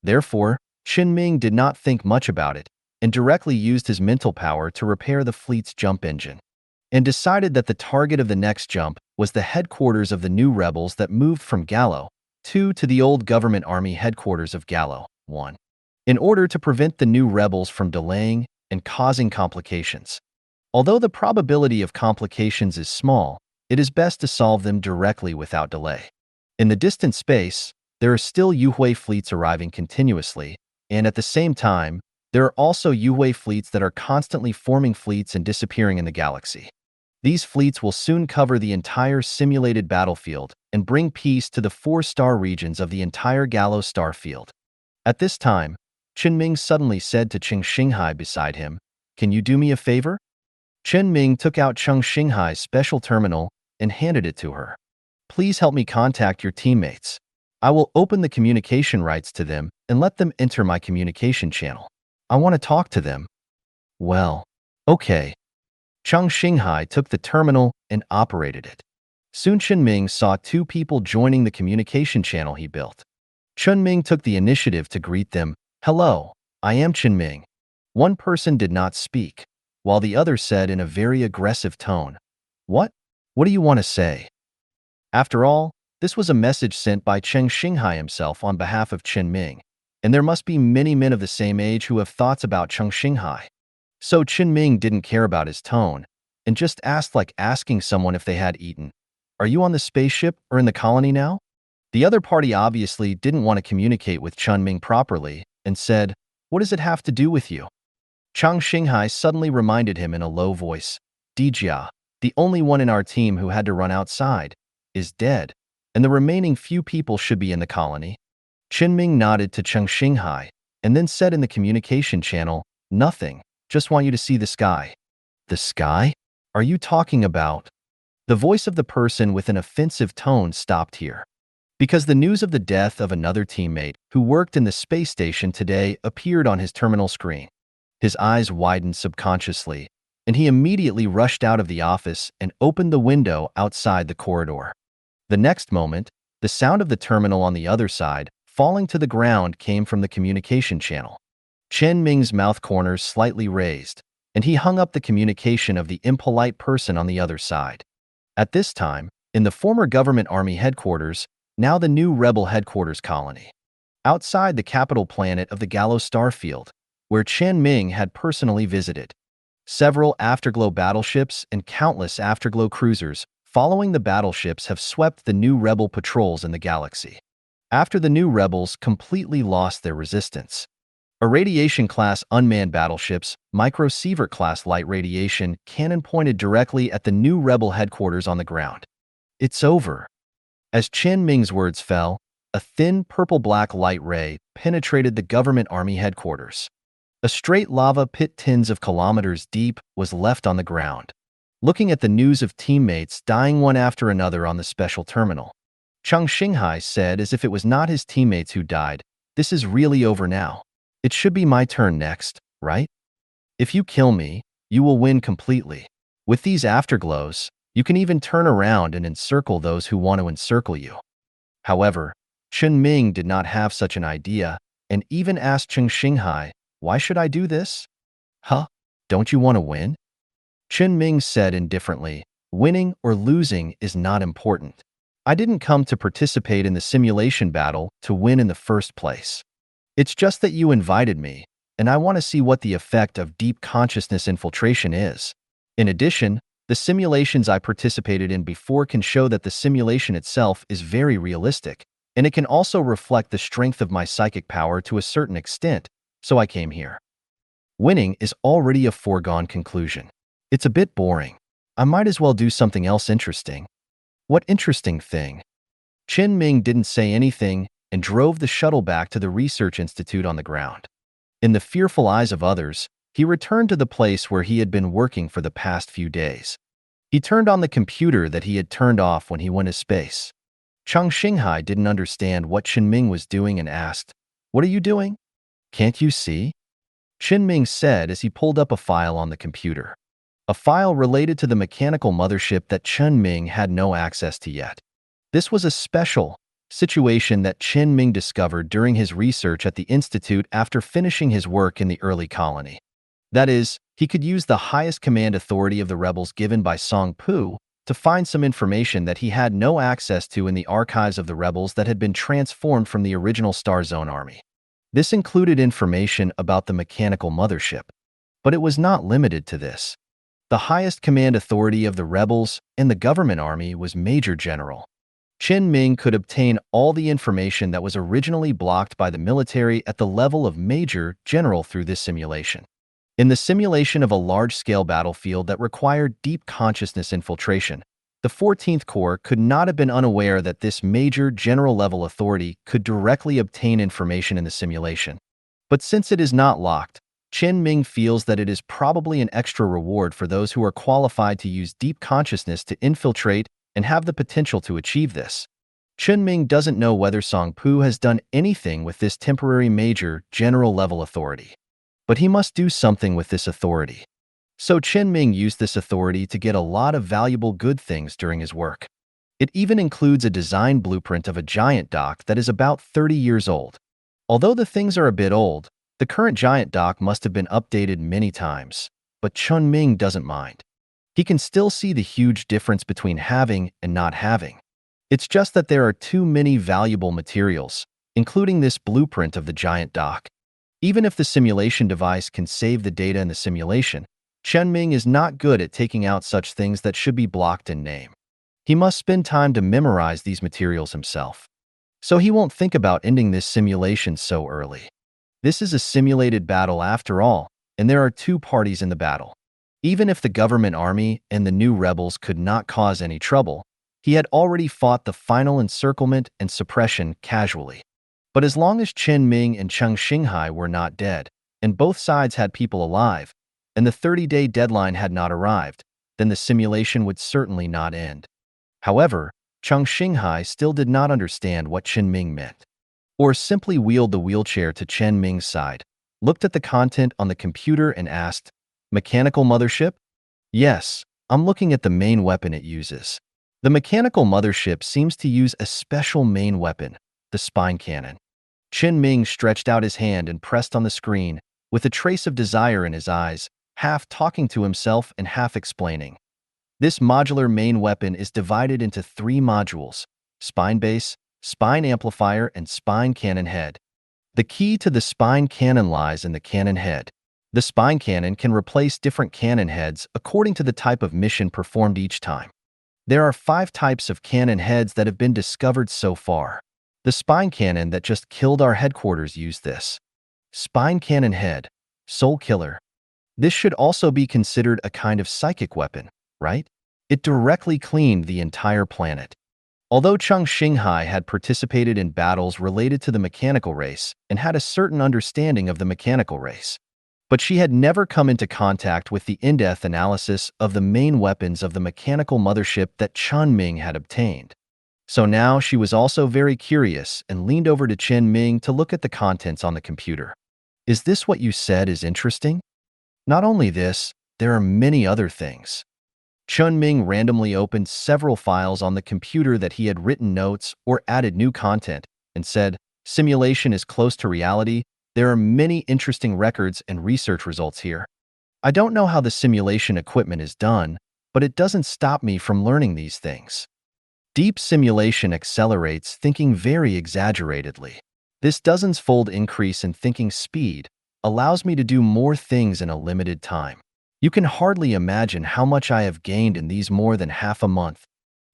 Therefore, Chen Ming did not think much about it and directly used his mental power to repair the fleet's jump engine, and decided that the target of the next jump was the headquarters of the new rebels that moved from Gallo 2 to the old government army headquarters of Gallo 1, in order to prevent the new rebels from delaying and causing complications. Although the probability of complications is small, it is best to solve them directly without delay. In the distant space, there are still Yu Hui fleets arriving continuously, and at the same time, there are also Yu Hui fleets that are constantly forming fleets and disappearing in the galaxy. These fleets will soon cover the entire simulated battlefield and bring peace to the 4-star regions of the entire Gallo star field. At this time, Chen Ming suddenly said to Cheng Xinghai beside him, "Can you do me a favor?" Chen Ming took out Cheng Xinghai's special terminal and handed it to her. "Please help me contact your teammates. I will open the communication rights to them and let them enter my communication channel. I want to talk to them." "Well, okay." Cheng Xinghai took the terminal and operated it. Soon Chen Ming saw 2 people joining the communication channel he built. Chen Ming took the initiative to greet them. "Hello, I am Chen Ming." One person did not speak, while the other said in a very aggressive tone, What do you want to say?" After all, this was a message sent by Cheng Xinghai himself on behalf of Chen Ming, and there must be many men of the same age who have thoughts about Cheng Xinghai. So Chen Ming didn't care about his tone, and just asked like asking someone if they had eaten. "Are you on the spaceship or in the colony now?" The other party obviously didn't want to communicate with Chen Ming properly, and said, "What does it have to do with you?" Cheng Xinghai suddenly reminded him in a low voice, "Dijia, the only one in our team who had to run outside, is dead, and the remaining few people should be in the colony." Chen Ming nodded to Cheng Xinghai, and then said in the communication channel, "Nothing. Just want you to see the sky." "The sky? Are you talking about?" The voice of the person with an offensive tone stopped here, because the news of the death of another teammate who worked in the space station today appeared on his terminal screen. His eyes widened subconsciously, and he immediately rushed out of the office and opened the window outside the corridor. The next moment, the sound of the terminal on the other side falling to the ground came from the communication channel. Chen Ming's mouth corners slightly raised, and he hung up the communication of the impolite person on the other side. At this time, in the former government army headquarters, now the new rebel headquarters colony, outside the capital planet of the Gallo star field, where Chen Ming had personally visited. Several Afterglow battleships and countless Afterglow cruisers following the battleships have swept the new rebel patrols in the galaxy, after the new rebels completely lost their resistance. Irradiation-class unmanned battleships, micro-sievert-class light radiation cannon pointed directly at the new rebel headquarters on the ground. "It's over." As Chen Ming's words fell, a thin purple-black light ray penetrated the government army headquarters. A straight lava pit tens of kilometers deep was left on the ground. Looking at the news of teammates dying one after another on the special terminal, Cheng Xinghai said as if it was not his teammates who died, "This is really over now. It should be my turn next, right? If you kill me, you will win completely. With these afterglows, you can even turn around and encircle those who want to encircle you." However, Chen Ming did not have such an idea, and even asked Cheng Xinghai, "Why should I do this?" "Huh? Don't you want to win?" Chen Ming said indifferently, "Winning or losing is not important. I didn't come to participate in the simulation battle to win in the first place. It's just that you invited me, and I want to see what the effect of deep consciousness infiltration is. In addition, the simulations I participated in before can show that the simulation itself is very realistic, and it can also reflect the strength of my psychic power to a certain extent, so I came here. Winning is already a foregone conclusion. It's a bit boring. I might as well do something else interesting." "What interesting thing?" Chen Ming didn't say anything and drove the shuttle back to the research institute on the ground. In the fearful eyes of others, he returned to the place where he had been working for the past few days. He turned on the computer that he had turned off when he went to space. Cheng Xinghai didn't understand what Chen Ming was doing and asked, "What are you doing? Can't you see?" Chen Ming said as he pulled up a file on the computer. A file related to the mechanical mothership that Chen Ming had no access to yet. This was a special situation that Chen Ming discovered during his research at the Institute after finishing his work in the early colony. That is, he could use the highest command authority of the rebels given by Song Pu to find some information that he had no access to in the archives of the rebels that had been transformed from the original Star Zone army. This included information about the mechanical mothership. But it was not limited to this. The highest command authority of the rebels and the government army was Major General. Chen Ming could obtain all the information that was originally blocked by the military at the level of Major General through this simulation. In the simulation of a large-scale battlefield that required deep consciousness infiltration, the 14th Corps could not have been unaware that this major general-level authority could directly obtain information in the simulation. But since it is not locked, Chen Ming feels that it is probably an extra reward for those who are qualified to use deep consciousness to infiltrate and have the potential to achieve this. Chen Ming doesn't know whether Song Pu has done anything with this temporary major general-level authority. But he must do something with this authority. So Chen Ming used this authority to get a lot of valuable good things during his work. It even includes a design blueprint of a giant dock that is about 30 years old. Although the things are a bit old, the current giant dock must have been updated many times. But Chen Ming doesn't mind. He can still see the huge difference between having and not having. It's just that there are too many valuable materials, including this blueprint of the giant dock. Even if the simulation device can save the data in the simulation, Chen Ming is not good at taking out such things that should be blocked in name. He must spend time to memorize these materials himself. So he won't think about ending this simulation so early. This is a simulated battle after all, and there are two parties in the battle. Even if the government army and the new rebels could not cause any trouble, he had already fought the final encirclement and suppression casually. But as long as Chen Ming and Cheng Xinghai were not dead, and both sides had people alive, and the 30-day deadline had not arrived, then the simulation would certainly not end. However, Cheng Xinghai still did not understand what Chen Ming meant. Or simply wheeled the wheelchair to Chen Ming's side, looked at the content on the computer and asked, "Mechanical mothership?" "Yes, I'm looking at the main weapon it uses." The mechanical mothership seems to use a special main weapon, the spine cannon. Chen Ming stretched out his hand and pressed on the screen, with a trace of desire in his eyes, half talking to himself and half explaining. This modular main weapon is divided into 3 modules: spine base, spine amplifier, and spine cannon head. The key to the spine cannon lies in the cannon head. The spine cannon can replace different cannon heads according to the type of mission performed each time. There are 5 types of cannon heads that have been discovered so far. The spine cannon that just killed our headquarters used this. Spine cannon head, soul killer. This should also be considered a kind of psychic weapon, right? It directly cleaned the entire planet. Although Cheng Xinghai had participated in battles related to the mechanical race and had a certain understanding of the mechanical race, but she had never come into contact with the in-depth analysis of the main weapons of the mechanical mothership that Chen Ming had obtained. So now she was also very curious and leaned over to Chen Ming to look at the contents on the computer. "Is this what you said is interesting?" "Not only this, there are many other things." Chen Ming randomly opened several files on the computer that he had written notes or added new content and said, "Simulation is close to reality. There are many interesting records and research results here. I don't know how the simulation equipment is done, but it doesn't stop me from learning these things." Deep simulation accelerates thinking very exaggeratedly. This dozens-fold increase in thinking speed allows me to do more things in a limited time. You can hardly imagine how much I have gained in these more than half a month.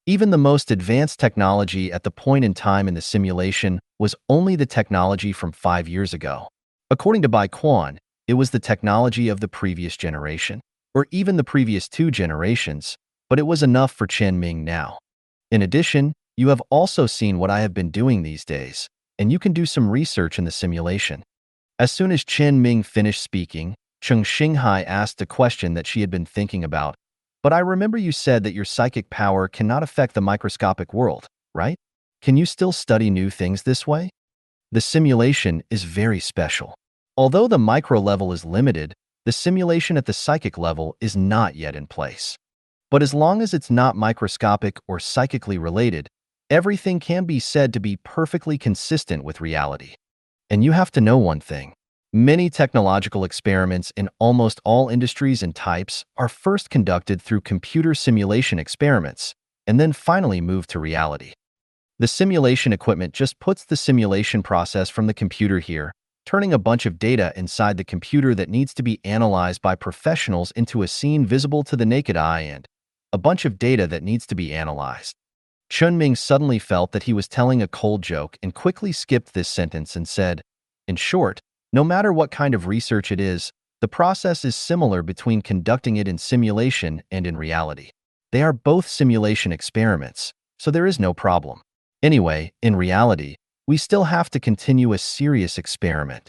Even the most advanced technology at the point in time in the simulation was only the technology from 5 years ago. According to Bai Quan, it was the technology of the previous generation, or even the previous 2 generations, but it was enough for Chen Ming now. In addition, you have also seen what I have been doing these days, and you can do some research in the simulation. As soon as Chen Ming finished speaking, Cheng Xinghai asked a question that she had been thinking about. "But I remember you said that your psychic power cannot affect the microscopic world, right? Can you still study new things this way?" The simulation is very special. Although the micro level is limited, the simulation at the psychic level is not yet in place. But as long as it's not microscopic or psychically related, everything can be said to be perfectly consistent with reality. And you have to know one thing. Many technological experiments in almost all industries and types are first conducted through computer simulation experiments, and then finally move to reality. The simulation equipment just puts the simulation process from the computer here, turning a bunch of data inside the computer that needs to be analyzed by professionals into a scene visible to the naked eye and a bunch of data that needs to be analyzed. Chen Ming suddenly felt that he was telling a cold joke and quickly skipped this sentence and said, "In short, no matter what kind of research it is, The process is similar between conducting it in simulation and in reality. They are both simulation experiments, so there is no problem. Anyway, in reality, we still have to continue a serious experiment.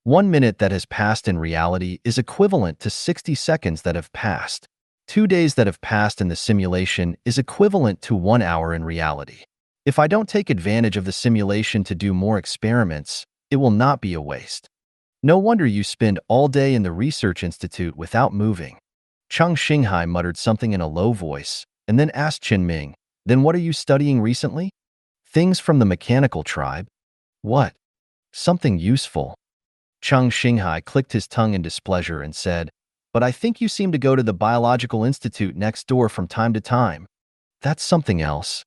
1 minute that has passed in reality is equivalent to 60 seconds that have passed. 2 days that have passed in the simulation is equivalent to 1 hour in reality. If I don't take advantage of the simulation to do more experiments, it will not be a waste. No wonder you spend all day in the research institute without moving. Chang Xinghai muttered something in a low voice, and then asked Chen Ming, "Then what are you studying recently?" "Things from the mechanical tribe." "What?" "Something useful." Chang Xinghai clicked his tongue in displeasure and said, "But I think you seem to go to the biological institute next door from time to time." "That's something else.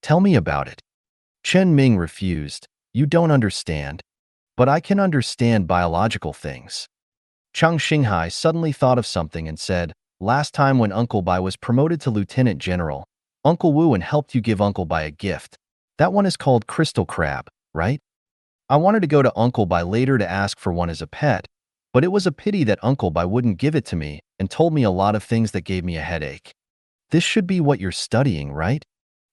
Tell me about it." Chen Ming refused. "You don't understand." "But I can understand biological things." Chang Xinghai suddenly thought of something and said, "Last time when Uncle Bai was promoted to Lieutenant General, Uncle Wu and helped you give Uncle Bai a gift. That one is called crystal crab, right? I wanted to go to Uncle Bai later to ask for one as a pet, but it was a pity that Uncle Bai wouldn't give it to me and told me a lot of things that gave me a headache." "This should be what you're studying, right?"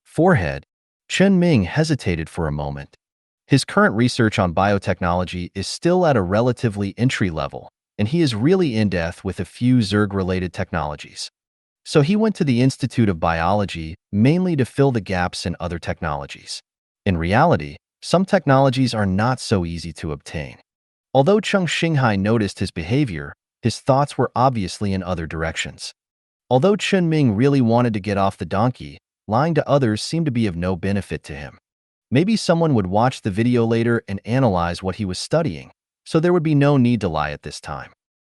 Forehead. Chen Ming hesitated for a moment. His current research on biotechnology is still at a relatively entry level, and he is really in-depth with a few Zerg-related technologies. So he went to the Institute of Biology mainly to fill the gaps in other technologies. In reality, some technologies are not so easy to obtain. Although Cheng Xinghai noticed his behavior, his thoughts were obviously in other directions. Although Chen Ming really wanted to get off the donkey, lying to others seemed to be of no benefit to him. Maybe someone would watch the video later and analyze what he was studying, so there would be no need to lie at this time.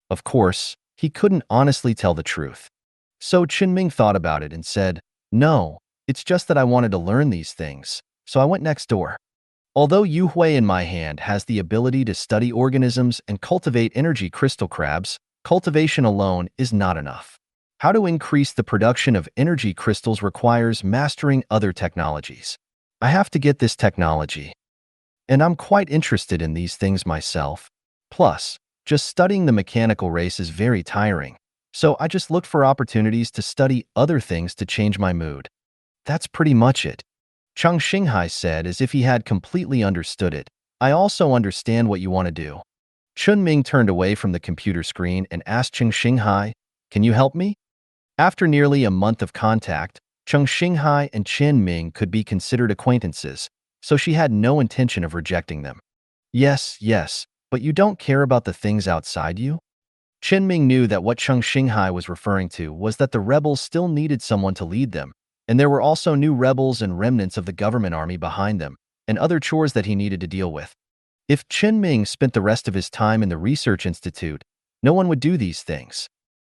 Of course, he couldn't honestly tell the truth. So Chen Ming thought about it and said, "No, it's just that I wanted to learn these things, so I went next door." Although Yu Hui in my hand has the ability to study organisms and cultivate energy crystal crabs, cultivation alone is not enough. How to increase the production of energy crystals requires mastering other technologies. I have to get this technology. And I'm quite interested in these things myself. Plus, just studying the mechanical race is very tiring. So I just looked for opportunities to study other things to change my mood. That's pretty much it. Chang Xinghai said as if he had completely understood it. "I also understand what you want to do." Chun Ming turned away from the computer screen and asked Cheng Xinghai, "Can you help me?" After nearly a month of contact, Cheng Xinghai and Chen Ming could be considered acquaintances, so she had no intention of rejecting them. Yes, but you don't care about the things outside you?" Chen Ming knew that what Cheng Xinghai was referring to was that the rebels still needed someone to lead them, and there were also new rebels and remnants of the government army behind them, and other chores that he needed to deal with. If Chen Ming spent the rest of his time in the research institute, no one would do these things.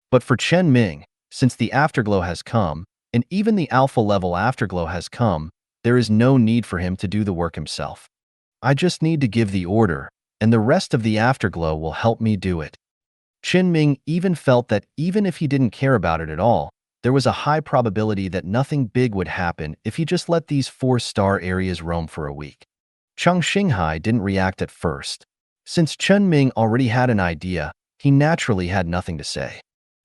But for Chen Ming, since the afterglow has come, and even the alpha-level afterglow has come, there is no need for him to do the work himself. "I just need to give the order, and the rest of the afterglow will help me do it." Chen Ming even felt that even if he didn't care about it at all, there was a high probability that nothing big would happen if he just let these 4-star areas roam for a week. Chang Xinghai didn't react at first. Since Chen Ming already had an idea, he naturally had nothing to say.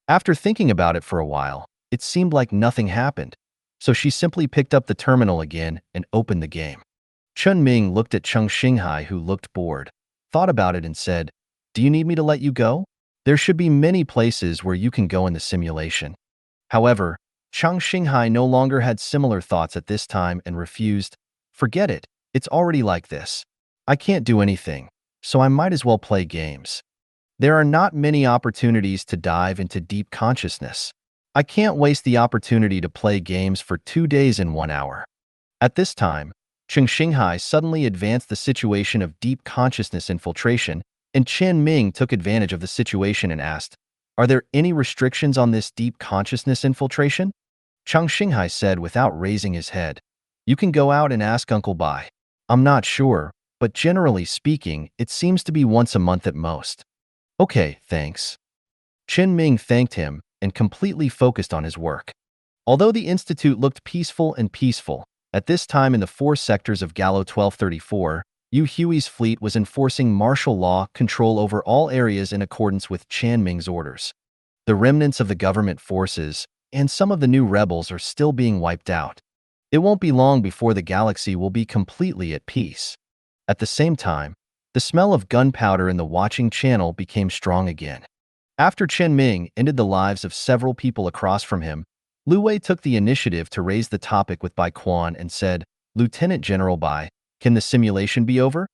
After thinking about it for a while, it seemed like nothing happened, so she simply picked up the terminal again and opened the game. Chen Ming looked at Cheng Xinghai, who looked bored, thought about it and said, "Do you need me to let you go? There should be many places where you can go in the simulation." However, Chang Xinghai no longer had similar thoughts at this time and refused. "Forget it, it's already like this. I can't do anything, so I might as well play games. There are not many opportunities to dive into deep consciousness. I can't waste the opportunity to play games for 2 days in 1 hour." At this time, Cheng Xinghai suddenly advanced the situation of deep consciousness infiltration, and Chen Ming took advantage of the situation and asked, "Are there any restrictions on this deep consciousness infiltration?" Chang Xinghai said without raising his head, "You can go out and ask Uncle Bai. I'm not sure, but generally speaking, it seems to be once a month at most." "Okay, thanks." Chen Ming thanked him and completely focused on his work. Although the institute looked peaceful, at this time in the 4 sectors of Gallo 1234, Yu Hui's fleet was enforcing martial law control over all areas in accordance with Chen Ming's orders. The remnants of the government forces and some of the new rebels are still being wiped out. It won't be long before the galaxy will be completely at peace. At the same time, the smell of gunpowder in the watching channel became strong again. After Chen Ming ended the lives of several people across from him, Lu Wei took the initiative to raise the topic with Bai Quan and said, "Lieutenant General Bai, can the simulation be over?"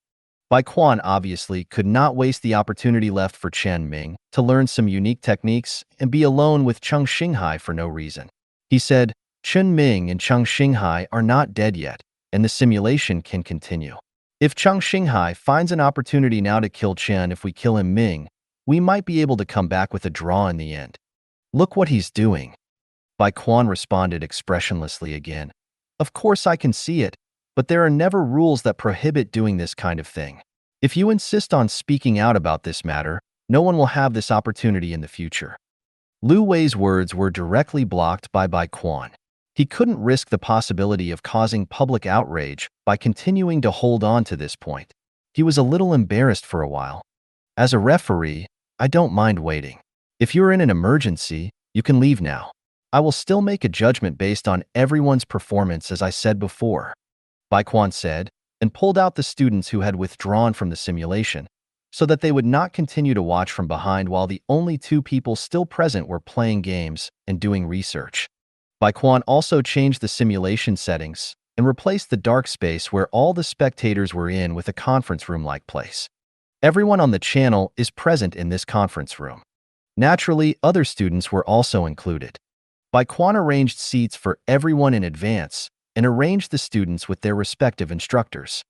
Bai Quan obviously could not waste the opportunity left for Chen Ming to learn some unique techniques and be alone with Cheng Xinghai for no reason. He said, "Chen Ming and Cheng Xinghai are not dead yet, and the simulation can continue. If Cheng Xinghai finds an opportunity now to kill Chen if we kill him Ming, we might be able to come back with a draw in the end. Look what he's doing." Bai Quan responded expressionlessly again. "Of course I can see it, but there are never rules that prohibit doing this kind of thing. If you insist on speaking out about this matter, no one will have this opportunity in the future." Lu Wei's words were directly blocked by Bai Quan. He couldn't risk the possibility of causing public outrage by continuing to hold on to this point. He was a little embarrassed for a while. "As a referee, I don't mind waiting. If you're in an emergency, you can leave now. I will still make a judgment based on everyone's performance as I said before," Bai Quan said, and pulled out the students who had withdrawn from the simulation, so that they would not continue to watch from behind while the only two people still present were playing games and doing research. Bai Quan also changed the simulation settings and replaced the dark space where all the spectators were in with a conference room-like place. Everyone on the channel is present in this conference room. Naturally, other students were also included. Bai Quan arranged seats for everyone in advance and arranged the students with their respective instructors.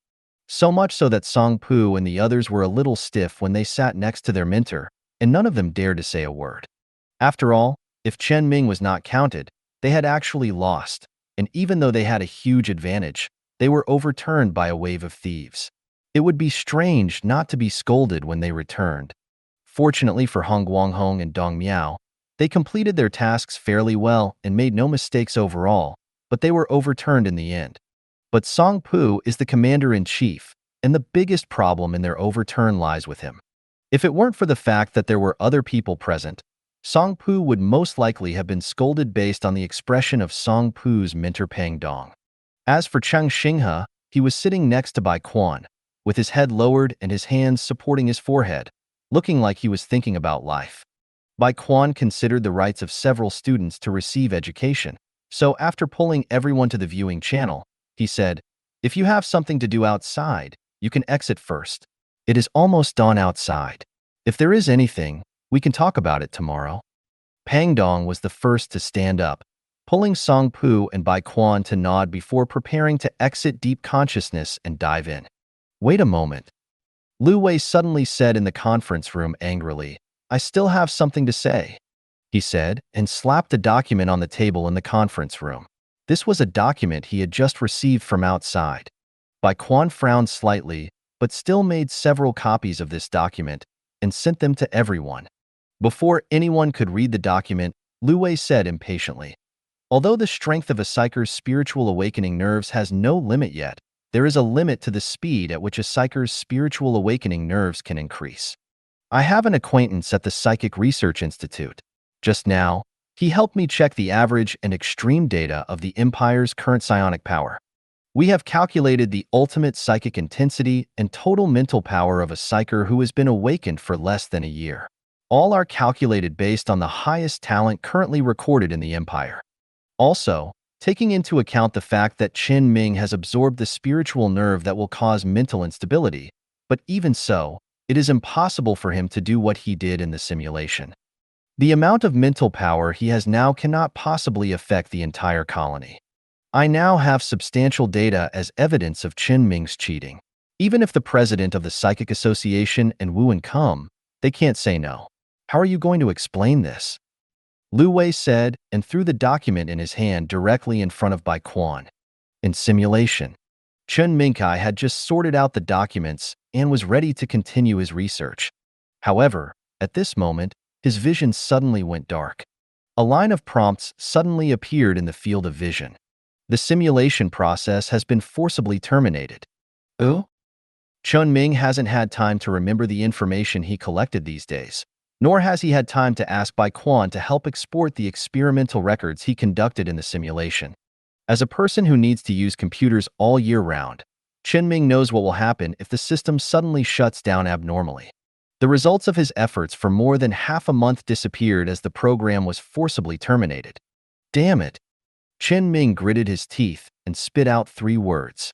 So much so that Song Pu and the others were a little stiff when they sat next to their mentor, and none of them dared to say a word. After all, if Chen Ming was not counted, they had actually lost, and even though they had a huge advantage, they were overturned by a wave of thieves. It would be strange not to be scolded when they returned. Fortunately for Hong Guanghong and Dong Miao, they completed their tasks fairly well and made no mistakes overall, but they were overturned in the end. But Song Pu is the commander-in-chief, and the biggest problem in their overturn lies with him. If it weren't for the fact that there were other people present, Song Pu would most likely have been scolded based on the expression of Song Pu's mentor Pang Dong. As for Cheng Xinghai, he was sitting next to Bai Quan, with his head lowered and his hands supporting his forehead, looking like he was thinking about life. Bai Quan considered the rights of several students to receive education, so after pulling everyone to the viewing channel, he said, "If you have something to do outside, you can exit first. It is almost dawn outside. If there is anything, we can talk about it tomorrow." Pang Dong was the first to stand up, pulling Song Pu and Bai Quan to nod before preparing to exit deep consciousness and dive in. "Wait a moment," Lu Wei suddenly said in the conference room angrily. "I still have something to say," he said, and slapped a document on the table in the conference room. This was a document he had just received from outside. Bai Quan frowned slightly, but still made several copies of this document and sent them to everyone. Before anyone could read the document, Lu Wei said impatiently, "Although the strength of a psyker's spiritual awakening nerves has no limit yet, there is a limit to the speed at which a psyker's spiritual awakening nerves can increase. I have an acquaintance at the Psychic Research Institute. Just now, he helped me check the average and extreme data of the Empire's current psionic power. We have calculated the ultimate psychic intensity and total mental power of a psyker who has been awakened for less than a year. All are calculated based on the highest talent currently recorded in the Empire. Also, taking into account the fact that Chen Ming has absorbed the spiritual nerve that will cause mental instability, but even so, it is impossible for him to do what he did in the simulation. The amount of mental power he has now cannot possibly affect the entire colony. I now have substantial data as evidence of Chen Ming's cheating. Even if the president of the Psychic Association and Wu and come, they can't say no. How are you going to explain this?" Lu Wei said, and threw the document in his hand directly in front of Bai Quan. In simulation, Chen Mingkai had just sorted out the documents and was ready to continue his research. However, at this moment, his vision suddenly went dark. A line of prompts suddenly appeared in the field of vision. "The simulation process has been forcibly terminated." "Oh?" Chen Ming hasn't had time to remember the information he collected these days, nor has he had time to ask Bai Quan to help export the experimental records he conducted in the simulation. As a person who needs to use computers all year round, Chen Ming knows what will happen if the system suddenly shuts down abnormally. The results of his efforts for more than half a month disappeared as the program was forcibly terminated. Damn it! Chen Ming gritted his teeth and spit out 3 words.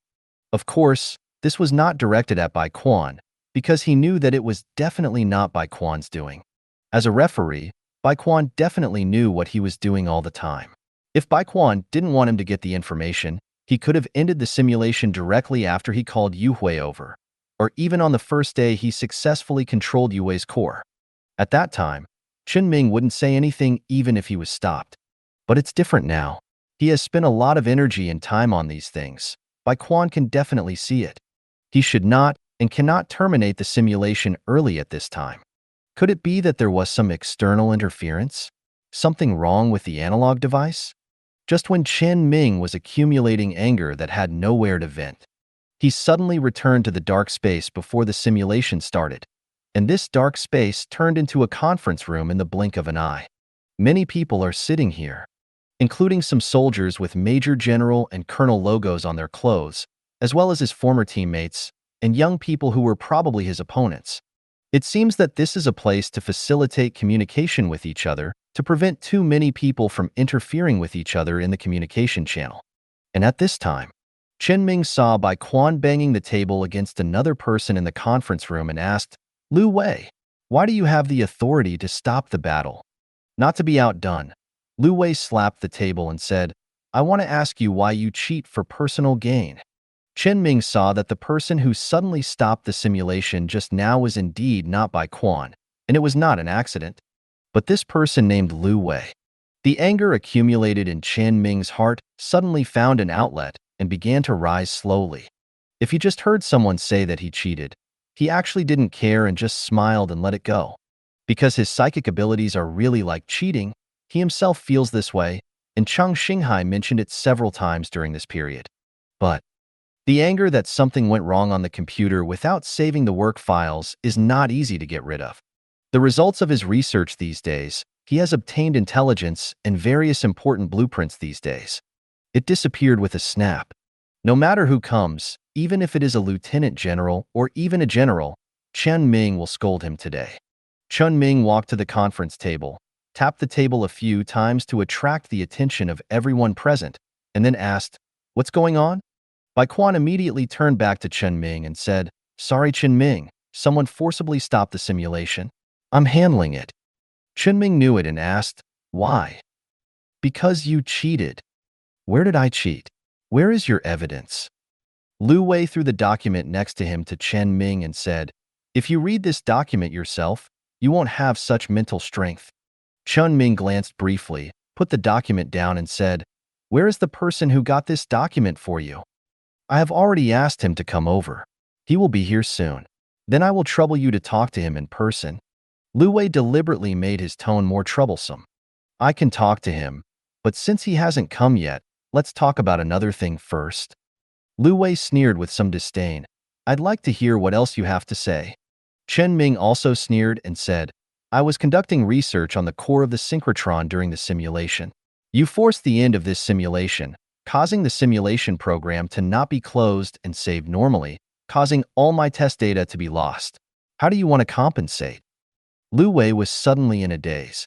Of course, this was not directed at Bai Quan, because he knew that it was definitely not Bai Quan's doing. As a referee, Bai Quan definitely knew what he was doing all the time. If Bai Quan didn't want him to get the information, he could have ended the simulation directly after he called Yu Hui over, or even on the first day he successfully controlled Yu Hui's core. At that time, Chen Ming wouldn't say anything even if he was stopped. But it's different now. He has spent a lot of energy and time on these things. Bai Quan can definitely see it. He should not and cannot terminate the simulation early at this time. Could it be that there was some external interference? Something wrong with the analog device? Just when Chen Ming was accumulating anger that had nowhere to vent, he suddenly returned to the dark space before the simulation started, and this dark space turned into a conference room in the blink of an eye. Many people are sitting here, including some soldiers with Major General and Colonel logos on their clothes, as well as his former teammates, and young people who were probably his opponents. It seems that this is a place to facilitate communication with each other, to prevent too many people from interfering with each other in the communication channel. And at this time, Chen Ming saw Bai Quan banging the table against another person in the conference room and asked, "Lu Wei, why do you have the authority to stop the battle?" Not to be outdone, Lu Wei slapped the table and said, "I want to ask you why you cheat for personal gain." Chen Ming saw that the person who suddenly stopped the simulation just now was indeed not Bai Quan, and it was not an accident, but this person named Lu Wei. The anger accumulated in Chen Ming's heart suddenly found an outlet and began to rise slowly. If he just heard someone say that he cheated, he actually didn't care and just smiled and let it go. Because his psychic abilities are really like cheating, he himself feels this way, and Chang Xinghai mentioned it several times during this period. But the anger that something went wrong on the computer without saving the work files is not easy to get rid of. The results of his research these days, he has obtained intelligence and various important blueprints these days. It disappeared with a snap. No matter who comes, even if it is a lieutenant general or even a general, Chen Ming will scold him today. Chen Ming walked to the conference table, tapped the table a few times to attract the attention of everyone present, and then asked, "What's going on?" Bai Quan immediately turned back to Chen Ming and said, "Sorry, Chen Ming, someone forcibly stopped the simulation. I'm handling it." Chen Ming knew it and asked, "Why?" "Because you cheated." "Where did I cheat? Where is your evidence?" Lu Wei threw the document next to him to Chen Ming and said, "If you read this document yourself, you won't have such mental strength." Chen Ming glanced briefly, put the document down and said, "Where is the person who got this document for you?" "I have already asked him to come over. He will be here soon. Then I will trouble you to talk to him in person." Lu Wei deliberately made his tone more troublesome. "I can talk to him, but since he hasn't come yet, let's talk about another thing first." Lu Wei sneered with some disdain. "I'd like to hear what else you have to say." Chen Ming also sneered and said, "I was conducting research on the core of the synchrotron during the simulation. You forced the end of this simulation, causing the simulation program to not be closed and saved normally, causing all my test data to be lost. How do you want to compensate?" Lu Wei was suddenly in a daze.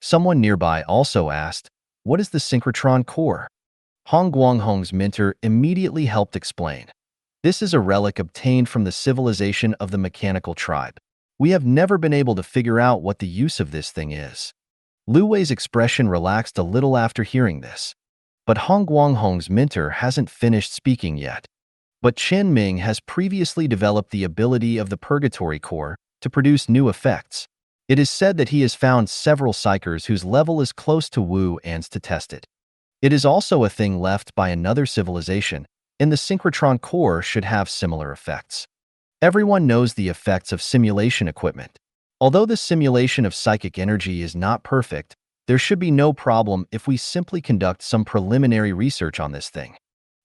Someone nearby also asked, "What is the synchrotron core?" Hong Guanghong's mentor immediately helped explain. "This is a relic obtained from the civilization of the mechanical tribe. We have never been able to figure out what the use of this thing is." Lu Wei's expression relaxed a little after hearing this. But Hong Guanghong's mentor hasn't finished speaking yet. But Chen Ming has previously developed the ability of the purgatory core to produce new effects. It is said that he has found several psychers whose level is close to Wu An's to test it. It is also a thing left by another civilization, and the synchrotron core should have similar effects. Everyone knows the effects of simulation equipment. Although the simulation of psychic energy is not perfect, there should be no problem if we simply conduct some preliminary research on this thing.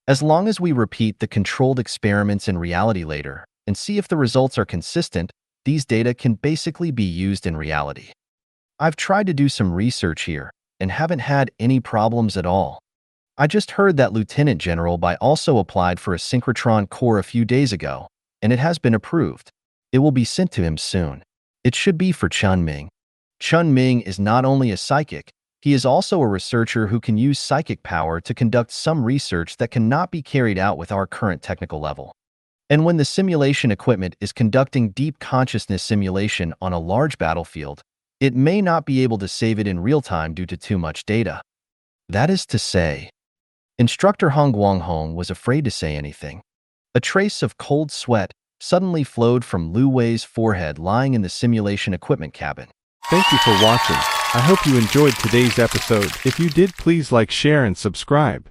As long as we repeat the controlled experiments in reality later, and see if the results are consistent. These data can basically be used in reality. I've tried to do some research here and haven't had any problems at all. I just heard that Lieutenant General Bai also applied for a synchrotron core a few days ago, and it has been approved. It will be sent to him soon. It should be for Chen Ming. Chen Ming is not only a psychic, he is also a researcher who can use psychic power to conduct some research that cannot be carried out with our current technical level. And when the simulation equipment is conducting deep consciousness simulation on a large battlefield, it may not be able to save it in real time due to too much data. That is to say, Instructor Hong Guanghong was afraid to say anything. A trace of cold sweat suddenly flowed from Lu Wei's forehead lying in the simulation equipment cabin. Thank you for watching. I hope you enjoyed today's episode. If you did, please like, share, and subscribe.